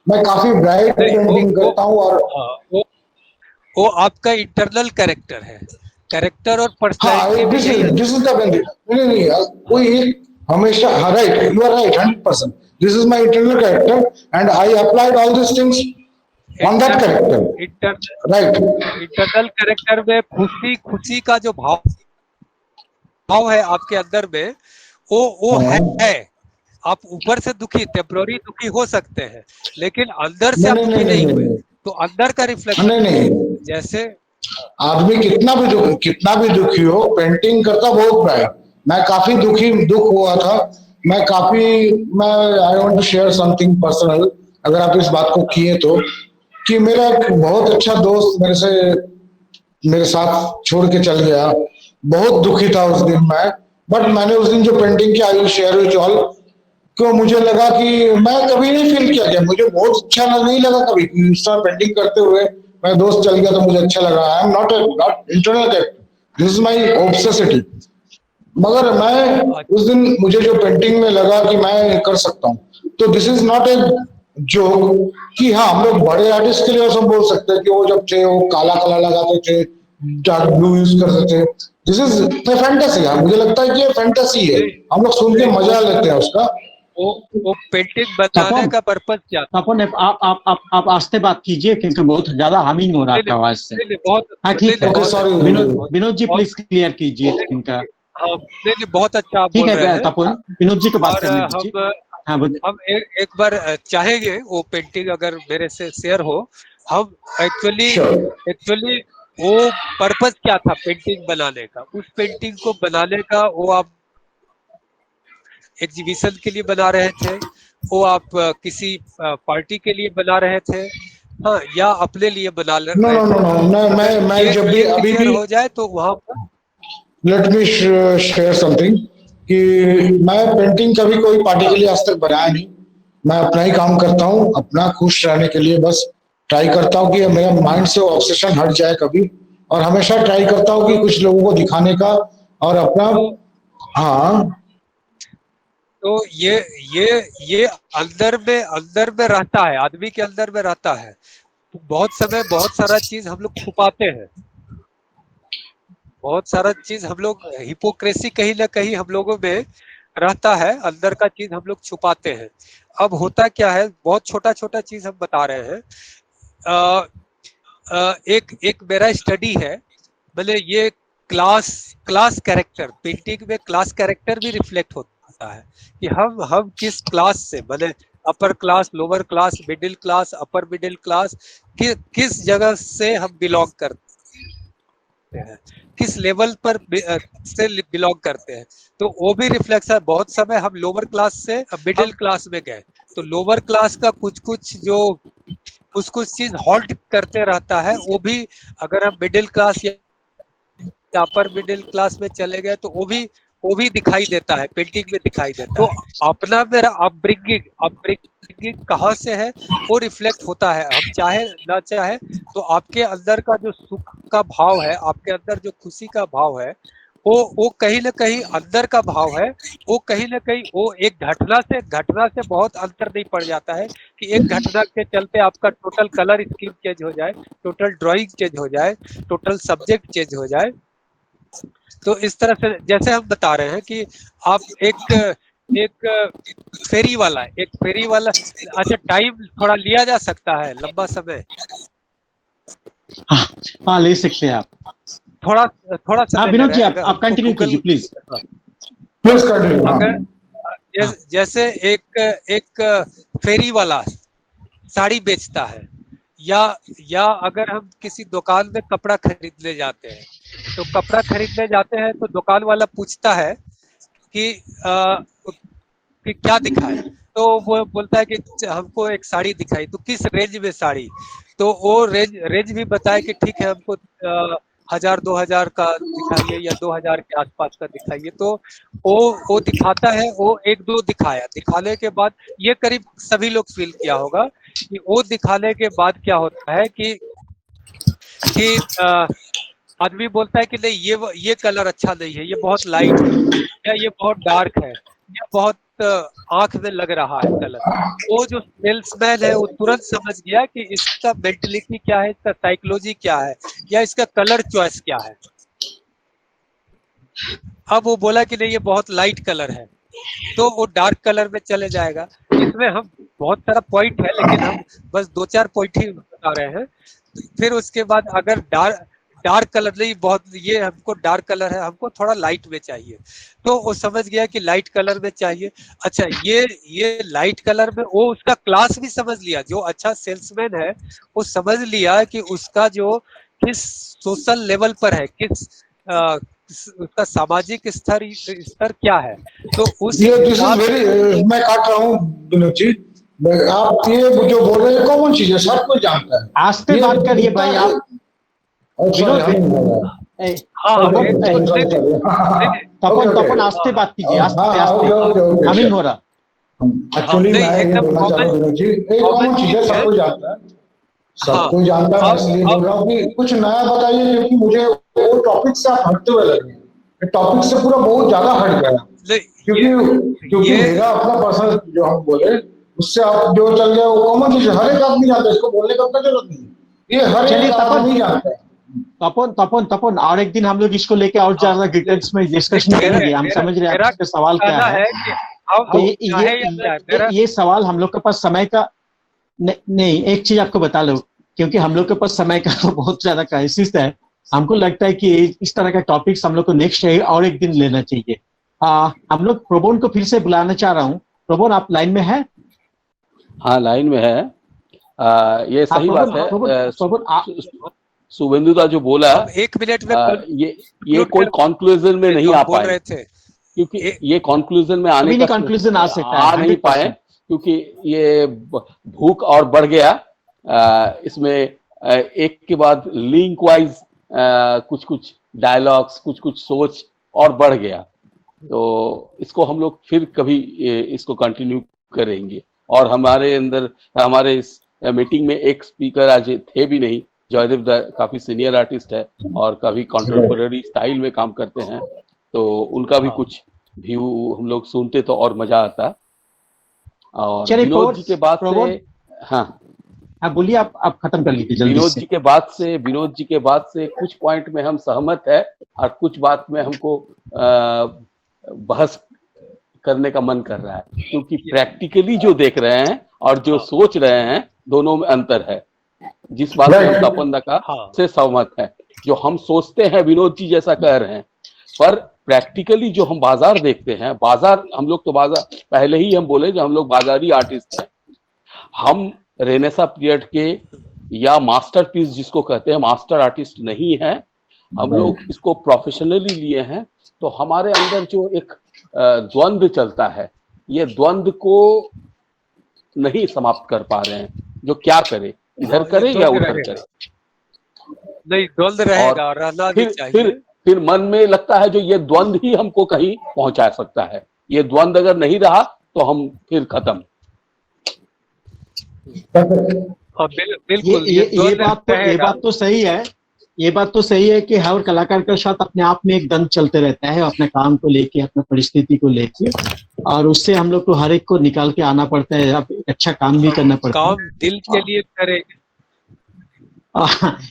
मैं काफी ब्राइट पेंटिंग करता हूँ। और वो आपका इंटरनल कैरेक्टर है, कैरेक्टर और पर्सनैलिटी। दिस इज द नहीं कोई एक हमेशा right, you are right 100%। This is my internal character and I applied all this things on that character, right. Internal character में खुशी का जो भाव है आपके अंदर में, वो है। आप ऊपर से दुखी, टेम्पररी दुखी हो सकते हैं, लेकिन अंदर से आप दुखी नहीं हुए, तो अंदर का रिफ्लेक्शन नहीं। जैसे आदमी कितना भी दुखी हो, पेंटिंग करता बहुत है। मैं काफी दुख हुआ था। मैं I want to share something personal, अगर आप इस बात को किए तो, कि मेरा एक बहुत अच्छा दोस्त मेरे साथ छोड़ के चल गया। बहुत दुखी था उस दिन मैं, बट मैंने उस दिन जो पेंटिंग की I will share with all, क्यों मुझे लगा कि मैं कभी नहीं फील किया गया, मुझे बहुत अच्छा नहीं लगा कभी उस तरह पेंटिंग करते हुए मेरा दोस्त चल गया तो मुझे अच्छा लगा। I am not internal character, this is my obsession. मगर मैं उस दिन मुझे जो पेंटिंग में लगा कि मैं कर सकता हूँ, तो this is not a joke कि हाँ हम लोग बड़े आर्टिस्ट के लिए सब बोल सकते हैं कि वो जब थे वो काला काला लगाते थे, डार्क ब्लू यूज करते थे। दिस इज फैंटेसी है, मुझे लगता है कि ये फैंटेसी है, हम लोग सुन के मजा लेते हैं उसका। वो पेंटिंग बनाने का पर्पस क्या था? तपन आप आस्ते बात कीजिए क्योंकि बहुत ज्यादा हामिंग हो रहा था आवाज से। हाँ ठीक है, sorry Vinod ji please clear कीजिए इनका। नहीं बहुत अच्छा आप बोल रहे हैं। तपन विनोद जी को बात करने दीजिए। हम एक बार चाहेंगे वो पेंटिंग अगर मेरे से शेयर हो। हम एक्चुअली वो पर्पस क्या था पेंटिंग बनाने का, उस पेंटिंग को बनाने का वो आप एग्जीबिशन के लिए बना रहे थे, वो आप किसी पार्टी के लिए बना रहे थे, हाँ, या अपने लिए बना रहे थे? मैं जब भी अभी भी हो जाए तो वहां पर लेट मी शेयर समथिंग कि मैं पेंटिंग कभी कोई पार्टी के लिए आज तक बनाया नहीं। मैं अपना ही काम करता हूँ, अपना खुश रहने के लिए बस ट्राई करता हूँ कि मेरा माइंड से ऑब्सेशन हट जाए कभी, और हमेशा ट्राई करता हूँ कि कुछ लोगों को दिखाने का और अपना। हाँ, तो ये अंदर में रहता है, आदमी के अंदर में रहता है। बहुत समय बहुत सारा चीज हम लोग छुपाते हैं, बहुत सारा चीज हम लोग, हिपोक्रेसी कहीं ना कहीं हम लोगों में रहता है, अंदर का चीज हम लोग छुपाते हैं। अब होता क्या है, बहुत छोटा छोटा चीज हम बता रहे हैं। एक मेरा स्टडी है, मतलब ये क्लास कैरेक्टर, पेंटिंग में क्लास कैरेक्टर भी रिफ्लेक्ट होता है कि हम किस क्लास से, मतलब upper class, lower class, middle class, upper middle class, किस जगह से हम बिलोंग करते हैं, किस लेवल पर से बिलोंग करते हैं। तो वो भी रिफ्लेक्स है। बहुत समय हम लोअर क्लास से मिडिल क्लास में गए, तो लोअर क्लास का कुछ जो कुछ चीज हॉल्ट करते रहता है, वो भी अगर हम मिडिल क्लास या अपर मिडिल क्लास में चले गए तो वो भी वो भी दिखाई देता है, पेंटिंग में दिखाई देता है। तो अपना मेरा अपब्रिंगिंग कहाँ से है वो रिफ्लेक्ट होता है, हम चाहे ना चाहे। तो आपके अंदर का जो सुख का भाव है, आपके अंदर जो खुशी का भाव है, वो कहीं ना कहीं अंदर का भाव है, वो कहीं ना कहीं वो एक घटना से बहुत अंतर नहीं पड़ जाता है कि एक घटना के चलते आपका टोटल कलर स्कीम चेंज हो जाए, टोटल ड्राइंग चेंज हो जाए, टोटल सब्जेक्ट चेंज हो जाए। तो इस तरह से जैसे हम बता रहे हैं कि आप एक फेरी वाला, अच्छा टाइम थोड़ा लिया जा सकता है, लंबा समय। हाँ ले सकते हैं आप, थोड़ा हाँ विनोद जी आप कंटिन्यू कीजिए प्लीज। अगर जैसे एक फेरी वाला साड़ी बेचता है, या अगर हम किसी दुकान में कपड़ा खरीदने जाते हैं, तो कपड़ा खरीदने जाते हैं तो दुकान वाला पूछता है कि क्या दिखाए, तो वो बोलता है कि हमको एक साड़ी दिखाई, तो किस रेंज में साड़ी, तो वो रेंज भी बताए कि ठीक है हमको 1000-2000 का दिखाइए या 2000 के आसपास का दिखाइए। तो वो दिखाता है, वो 1-2 दिखाया, दिखाने के बाद ये करीब सभी लोग फील किया होगा कि वो दिखाने के बाद क्या होता है कि आदमी बोलता है कि नहीं ये कलर अच्छा नहीं है, ये बहुत लाइट है, या ये बहुत डार्क है, ये बहुत आंख में लग रहा है कलर। वो जो सेल्समैन है वो तुरंत समझ गया कि इसका मेंटलिटी क्या है, इसका साइकोलॉजी क्या है, या इसका कलर चॉइस क्या है। अब वो बोला कि नहीं ये बहुत लाइट कलर है, तो वो डार्क कलर में चले जाएगा। इसमें हम बहुत सारा पॉइंट है, लेकिन हम बस 2-4 पॉइंट ही बता रहे हैं। फिर उसके बाद अगर डार्क कलर नहीं, बहुत ये हमको डार्क कलर है, हमको थोड़ा लाइट में चाहिए, तो वो समझ गया कि लाइट कलर में चाहिए। अच्छा ये लाइट कलर में वो उसका क्लास भी समझ लिया, जो अच्छा सेल्समैन है वो समझ लिया कि उसका जो किस सोशल लेवल पर है, उसका सामाजिक स्तर क्या है। तो उस मैं काट रहा हूँ विनोद जी, आप ये जो बोल रहे हैं कॉमन चीज है, सब कोई जानता है। आज पे बात करिए भाई आप। तपन आस्ते बात कीजिए, आस्ते अमीन हो रहा। एक्चुअली मैं ये बोलना चाह रहा हूँ जी, एक कॉमन चीज है, सब कोई जानता है, सब कोई जानता है। इसलिए बोल रहा हूँ कि कुछ नया बताइए, क्योंकि मुझे वो टॉपिक से आप हटते हुए लगे, टॉपिक से पूरा बहुत ज्यादा हट गया, क्योंकि मेरा अपना पर्सनल जो हम बोले उससे आप जो चल गए वो कॉमन चीज, हर एक आदमी जानता है, इसको बोलने का अपना जरूरत नहीं, ये हर एक आदमी जानता है। तपन और एक दिन हम लोग इसको लेके और ज्यादा डिटेल्स में डिस्कशन करेंगे। हम समझ रहे हैं आपका सवाल क्या है। ये सवाल हम लोग के पास समय का नहीं, एक चीज आपको बता लो, क्योंकि हम लोग के पास समय का तो बहुत ज्यादा क्राइसिस है। हमको लगता है कि इस तरह का टॉपिक्स हम लोग को नेक्स्ट और एक दिन लेना चाहिए। हम लोग प्रोबोन को फिर से बुलाना चाह रहा हूँ। प्रोबोन आप लाइन में है? हाँ लाइन में है। ये सही बात है। शुभेंदुदा जो बोला, 1 मिनट में ये कोई कंक्लूजन में नहीं आ पाए थे, क्योंकि ये कंक्लूजन में आने का कंक्लूजन आ सकता है, आ नहीं पाए, क्योंकि ये भूख और बढ़ गया। इसमें एक के बाद लिंक वाइज कुछ डायलॉग्स, कुछ सोच और बढ़ गया। तो इसको हम लोग फिर कभी इसको कंटिन्यू करेंगे। और हमारे इस मीटिंग में एक स्पीकर आज थे भी नहीं। जयदेव काफी सीनियर आर्टिस्ट है और काफी कंटेम्पोरेरी स्टाइल में काम करते हैं, तो उनका भी कुछ व्यू हम लोग सुनते तो और मजा आता। और विनोद जी के बाद से, हाँ बोलिए, आप खत्म कर लीजिए जल्दी। विनोद जी के बाद से कुछ पॉइंट में हम सहमत है और कुछ बात में हमको बहस करने का मन कर रहा है, क्योंकि प्रैक्टिकली जो देख रहे हैं और जो सोच रहे हैं दोनों में अंतर है। जिस बात में हम तपन का से सहमत है, जो हम सोचते हैं विनोद जी जैसा कह रहे हैं, पर प्रैक्टिकली जो हम बाजार देखते हैं, हम लोग तो बाजार पहले ही हम बोले जो हम लोग बाजारी आर्टिस्ट हैं। हम रेनेसा पीरियड के या मास्टरपीस जिसको कहते हैं, मास्टर आर्टिस्ट नहीं है। हम लोग इसको प्रोफेशनली लिए हैं। तो हमारे अंदर जो एक द्वंद्व चलता है, ये द्वंद्व को नहीं समाप्त कर पा रहे हैं। जो क्या करे, इधर करे या उधर करे, नहीं द्वंद्व रहेगा, रहना भी चाहिए। फिर मन में लगता है जो ये द्वंद ही हमको कहीं पहुंचा सकता है। ये द्वंद अगर नहीं रहा तो हम फिर खत्म। बिल्कुल ये बात तो सही है। ये बात तो सही है कि हर कलाकार के साथ अपने आप में एक द्वंद चलते रहता है, अपने काम को लेके, अपने परिस्थिति को लेके, और उससे हम लोग को हर एक को निकाल के आना पड़ता है, अब अच्छा काम भी करना पड़ता है। काम दिल के लिए करेंगे।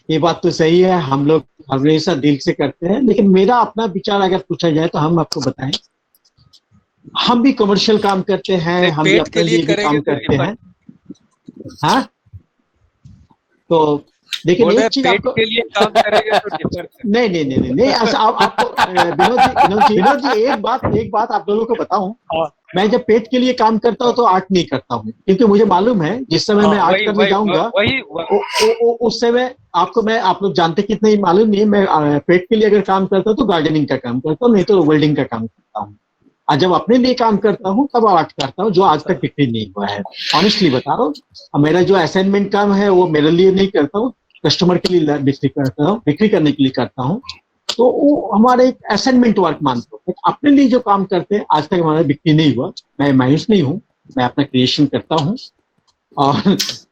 ये बात तो सही है, हम लोग हमेशा दिल से करते हैं, लेकिन मेरा अपना विचार अगर पूछा जाए तो हम आपको बताएं, हम भी कमर्शियल काम करते हैं, हम भी अपने लिए भी काम करते हैं। हाँ, तो लेकिन एक चीज आपको के लिए काम करेंगे तो नहीं ऐसा आपको विनोद जी एक बात आप लोगों को बताऊं, मैं जब पेट के लिए काम करता हूं तो आर्ट नहीं करता हूं, क्योंकि मुझे मालूम है जिस समय मैं आर्ट करने जाऊंगा उस समय आप लोग जानते कितने ही मालूम नहीं है, मैं पेट के लिए अगर काम करता हूं तो गार्डनिंग का काम करता हूँ, नहीं तो वेल्डिंग का काम करता हूँ। और जब अपने लिए काम करता हूँ तब आर्ट करता हूँ, जो आज तक बिक्री नहीं हुआ है, ऑनेस्टली बता रहा हूँ। मेरा जो असाइनमेंट काम है वो मेरे लिए नहीं करता हूँ, कस्टमर के लिए बिक्री करता हूँ, बिक्री करने के लिए करता हूँ, तो वो हमारा एक असाइनमेंट वर्क मानता हूँ। अपने लिए जो काम करते हैं आज तक हमारा बिक्री नहीं हुआ, मैं मायूस नहीं हूँ, मैं अपना क्रिएशन करता हूँ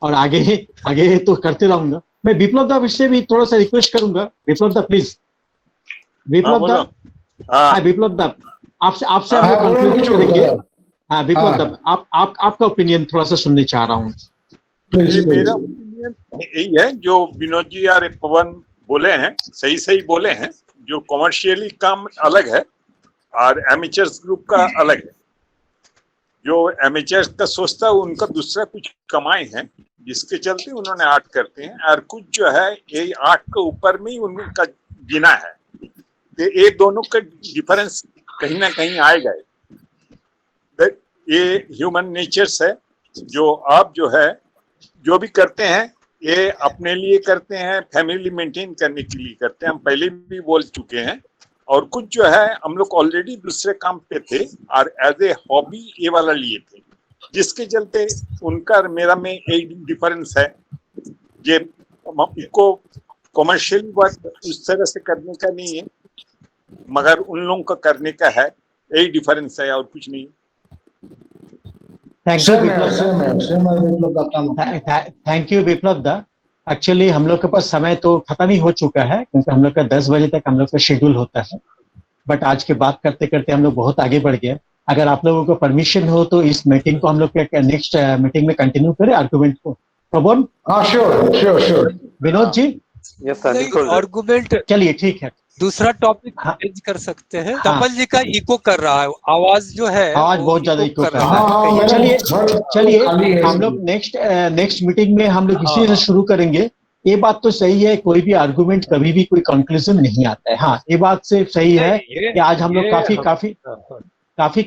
और आगे तो करते रहूंगा। मैं विप्लव दा से भी थोड़ा सा रिक्वेस्ट करूंगा, विप्लव दा प्लीज, विप्लव दा आपसे हम कंक्लूड करेंगे। हाँ विप्लव दा, आपका ओपिनियन थोड़ा सा सुनने चाह रहा हूँ। मेरा ओपिनियन यही है जो विनोद जी और पवन बोले हैं, सही बोले हैं। जो कॉमर्शियली काम अलग है और एमेचर्स ग्रुप का अलग है। जो एमेचर्स का सोचता है उनका दूसरा कुछ कमाई है जिसके चलते उन्होंने आर्ट करते हैं, और कुछ जो है ये आर्ट के ऊपर में ही उनका जीना है। ये दोनों का डिफरेंस कहीं ना कहीं आएगा। ये ह्यूमन नेचर्स है। जो आप जो है जो भी करते हैं ये अपने लिए करते हैं, फैमिली मेंटेन करने के लिए करते हैं, हम पहले भी बोल चुके हैं। और कुछ जो है हम लोग ऑलरेडी दूसरे काम पे थे और एज ए हॉबी ये वाला लिए थे, जिसके चलते उनका मेरा में एक डिफरेंस है। ये इसको कमर्शियल वर्क उस तरह से करने का नहीं है, मगर उन लोगों का करने का है, यही डिफरेंस है और कुछ नहीं। थैंक यू विप्लव दा। एक्चुअली हम लोग के पास समय तो खत्म ही हो चुका है, क्योंकि हम लोग का 10 बजे तक हम लोग का शेड्यूल होता है, बट आज के बात करते करते हम लोग बहुत आगे बढ़ गए। अगर आप लोगों को परमिशन हो तो इस मीटिंग को हम लोग नेक्स्ट मीटिंग में कंटिन्यू करें, आर्गुमेंट को। पवन? Sure. Vinod ji? Yes sir, बिल्कुल। आर्गुमेंट चलिए ठीक है, दूसरा टॉपिक चेंज कर सकते हैं। कमल जी का इको कर रहा है, आवाज जो है आवाज बहुत ज्यादा इको कर रहा है। चलिए हम लोग नेक्स्ट मीटिंग में हम लोग इसी से शुरू करेंगे। ये बात तो सही है, कोई भी आर्गुमेंट कभी भी कोई कंक्लूजन नहीं आता है। हाँ, ये बात से सही है कि आज हम लोग काफी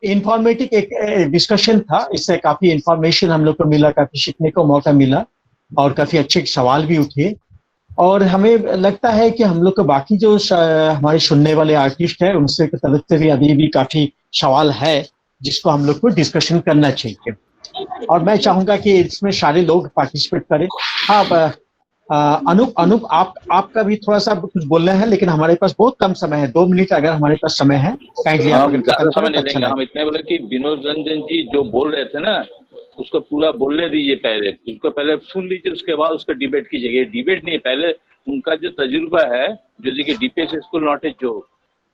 इंफॉर्मेटिव एक डिस्कशन था। इससे काफी इंफॉर्मेशन हम लोग को मिला, काफी सीखने को मौका मिला और काफी अच्छे सवाल भी उठे। और हमें लगता है कि हम लोग को बाकी जो हमारे सुनने वाले आर्टिस्ट हैं उनसे तरफ से भी अभी भी काफी सवाल है जिसको हम लोग को डिस्कशन करना चाहिए, और मैं चाहूंगा कि इसमें सारे लोग पार्टिसिपेट करें। हाँ अनूप आपका भी थोड़ा सा कुछ बोलना है, लेकिन हमारे पास बहुत कम समय है, 2 मिनट अगर हमारे पास समय है। हम इतने बोले कि विनोद रंजन जी जो बोल रहे थे ना उसको पूरा बोलने दीजिए, पहले उसको पहले सुन लीजिए, उसके बाद उसका डिबेट कीजिएगा। डिबेट नहीं, पहले उनका जो तजुर्बा है, जो देखिए डीपीएस स्कूल नॉट जो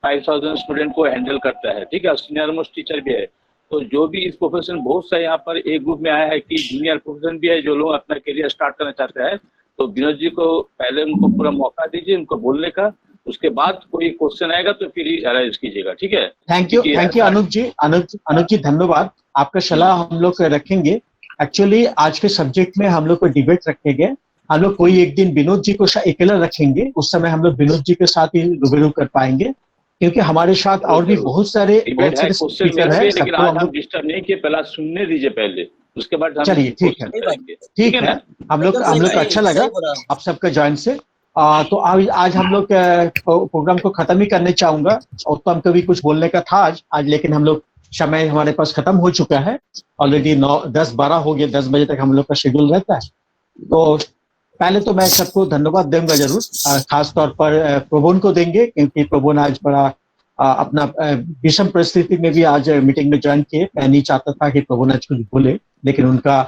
5000 स्टूडेंट को हैंडल करता है, ठीक है, सीनियर मोस्ट टीचर भी है। तो जो भी इस प्रोफेशन बहुत सा यहाँ पर एक ग्रुप में आया है कि जूनियर प्रोफेशन भी है, जो लोग अपना करियर स्टार्ट करना चाहते हैं, तो विनोद जी को पहले उनको पूरा मौका दीजिए उनको बोलने का, उसके बाद कोई क्वेश्चन आएगा तो फिर अरेंज कीजिएगा, ठीक है। थैंक यू अनूप जी धन्यवाद। आपका सलाह हम लोग रखेंगे। एक्चुअली आज के सब्जेक्ट में हम लोग को डिबेट रखेंगे। हम लोग कोई एक दिन विनोद जी को अकेला रखेंगे, उस समय हम लोग विनोद जी के साथ ही रूबरू कर पाएंगे, क्योंकि हमारे साथ और भी बहुत सारे स्पीकर हैं। लेकिन आज हम डिस्टर्ब नहीं किए, पहले सुनने दीजिए पहले, उसके बाद चलिए ठीक है। हम लोग अच्छा लगा आप सबका ज्वाइन से। तो आज हम लोग प्रोग्राम को खत्म ही करने चाहूंगा। उत्तम को भी कुछ बोलने का था आज, लेकिन हम लोग समय हमारे पास खत्म हो चुका है ऑलरेडी। 9-10-12 हो गए, 10 बजे तक हम लोग का शेड्यूल रहता है। तो पहले तो मैं सबको धन्यवाद दूंगा जरूर, खास तौर पर प्रभुन को देंगे, क्योंकि प्रभुन आज बड़ा अपना विषम परिस्थिति में भी आज मीटिंग में ज्वाइन किए। मैं नहीं चाहता था कि प्रभुन आज कुछ बोले, लेकिन उनका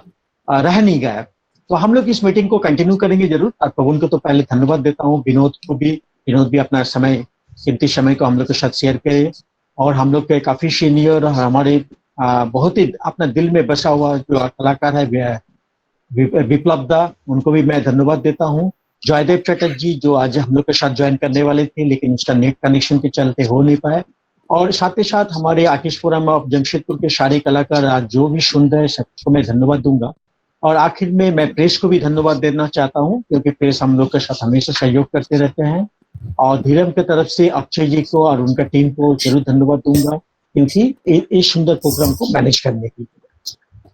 रह नहीं गया। तो हम लोग इस मीटिंग को कंटिन्यू करेंगे जरूर। और प्रभुन को तो पहले धन्यवाद देता हूँ, विनोद को भी, विनोद भी अपना समय, कीमती समय को हम लोग के साथ शेयर करे, और हम लोग के काफी सीनियर और हमारे बहुत ही अपना दिल में बसा हुआ जो कलाकार है विप्लव दा, उनको भी मैं धन्यवाद देता हूँ। जयदेव चटर्जी जो आज हम लोग के साथ ज्वाइन करने वाले थे, लेकिन उसका नेट कनेक्शन के चलते हो नहीं पाए। और साथ ही साथ हमारे आर्टिस्ट फोरम ऑफ जमशेदपुर के सारे कलाकार आज जो भी सुन रहे हैं सबको मैं धन्यवाद दूंगा। और आखिर में मैं प्रेस को भी धन्यवाद देना चाहता हूँ, क्योंकि प्रेस हम लोग के साथ हमेशा सहयोग करते रहते हैं। और धीरम की तरफ से अक्षय जी को और उनका टीम को जरूर धन्यवाद दूंगा, क्योंकि इस सुंदर प्रोग्राम को मैनेज करने की।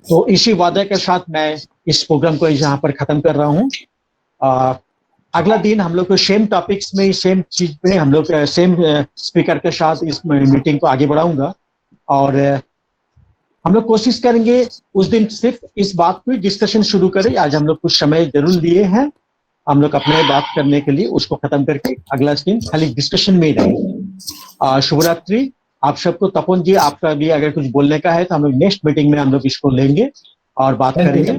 तो इसी वादे के साथ मैं इस प्रोग्राम को यहाँ पर खत्म कर रहा हूँ। अगला दिन हम लोग को सेम टॉपिक्स में, सेम चीज पे हम लोग सेम स्पीकर के साथ इस मीटिंग को आगे बढ़ाऊंगा। और हम लोग कोशिश करेंगे उस दिन सिर्फ इस बात पे डिस्कशन शुरू करें। आज हम लोग कुछ समय जरूर लिए हैं हम लोग अपने बात करने के लिए, उसको खत्म करके अगला दिन खाली डिस्कशन में ही रहेंगे। शुभरात्रि आप सबको। तपन जी, आपका भी अगर कुछ बोलने का है तो हम लोग नेक्स्ट मीटिंग में हम लोग इसको लेंगे और बात करेंगे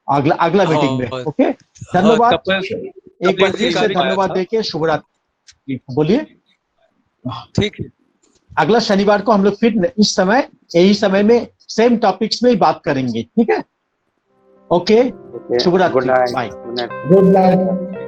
अगला मीटिंग में। ओके, धन्यवाद। एक बार फिर से धन्यवाद देके शुभरात्रि बोलिए। ठीक है, अगला शनिवार को हम लोग फिर इस समय, यही समय में सेम टॉपिक्स में ही बात करेंगे। ठीक है, ओके, शुभरात्रि, बाय, गुड नाइट।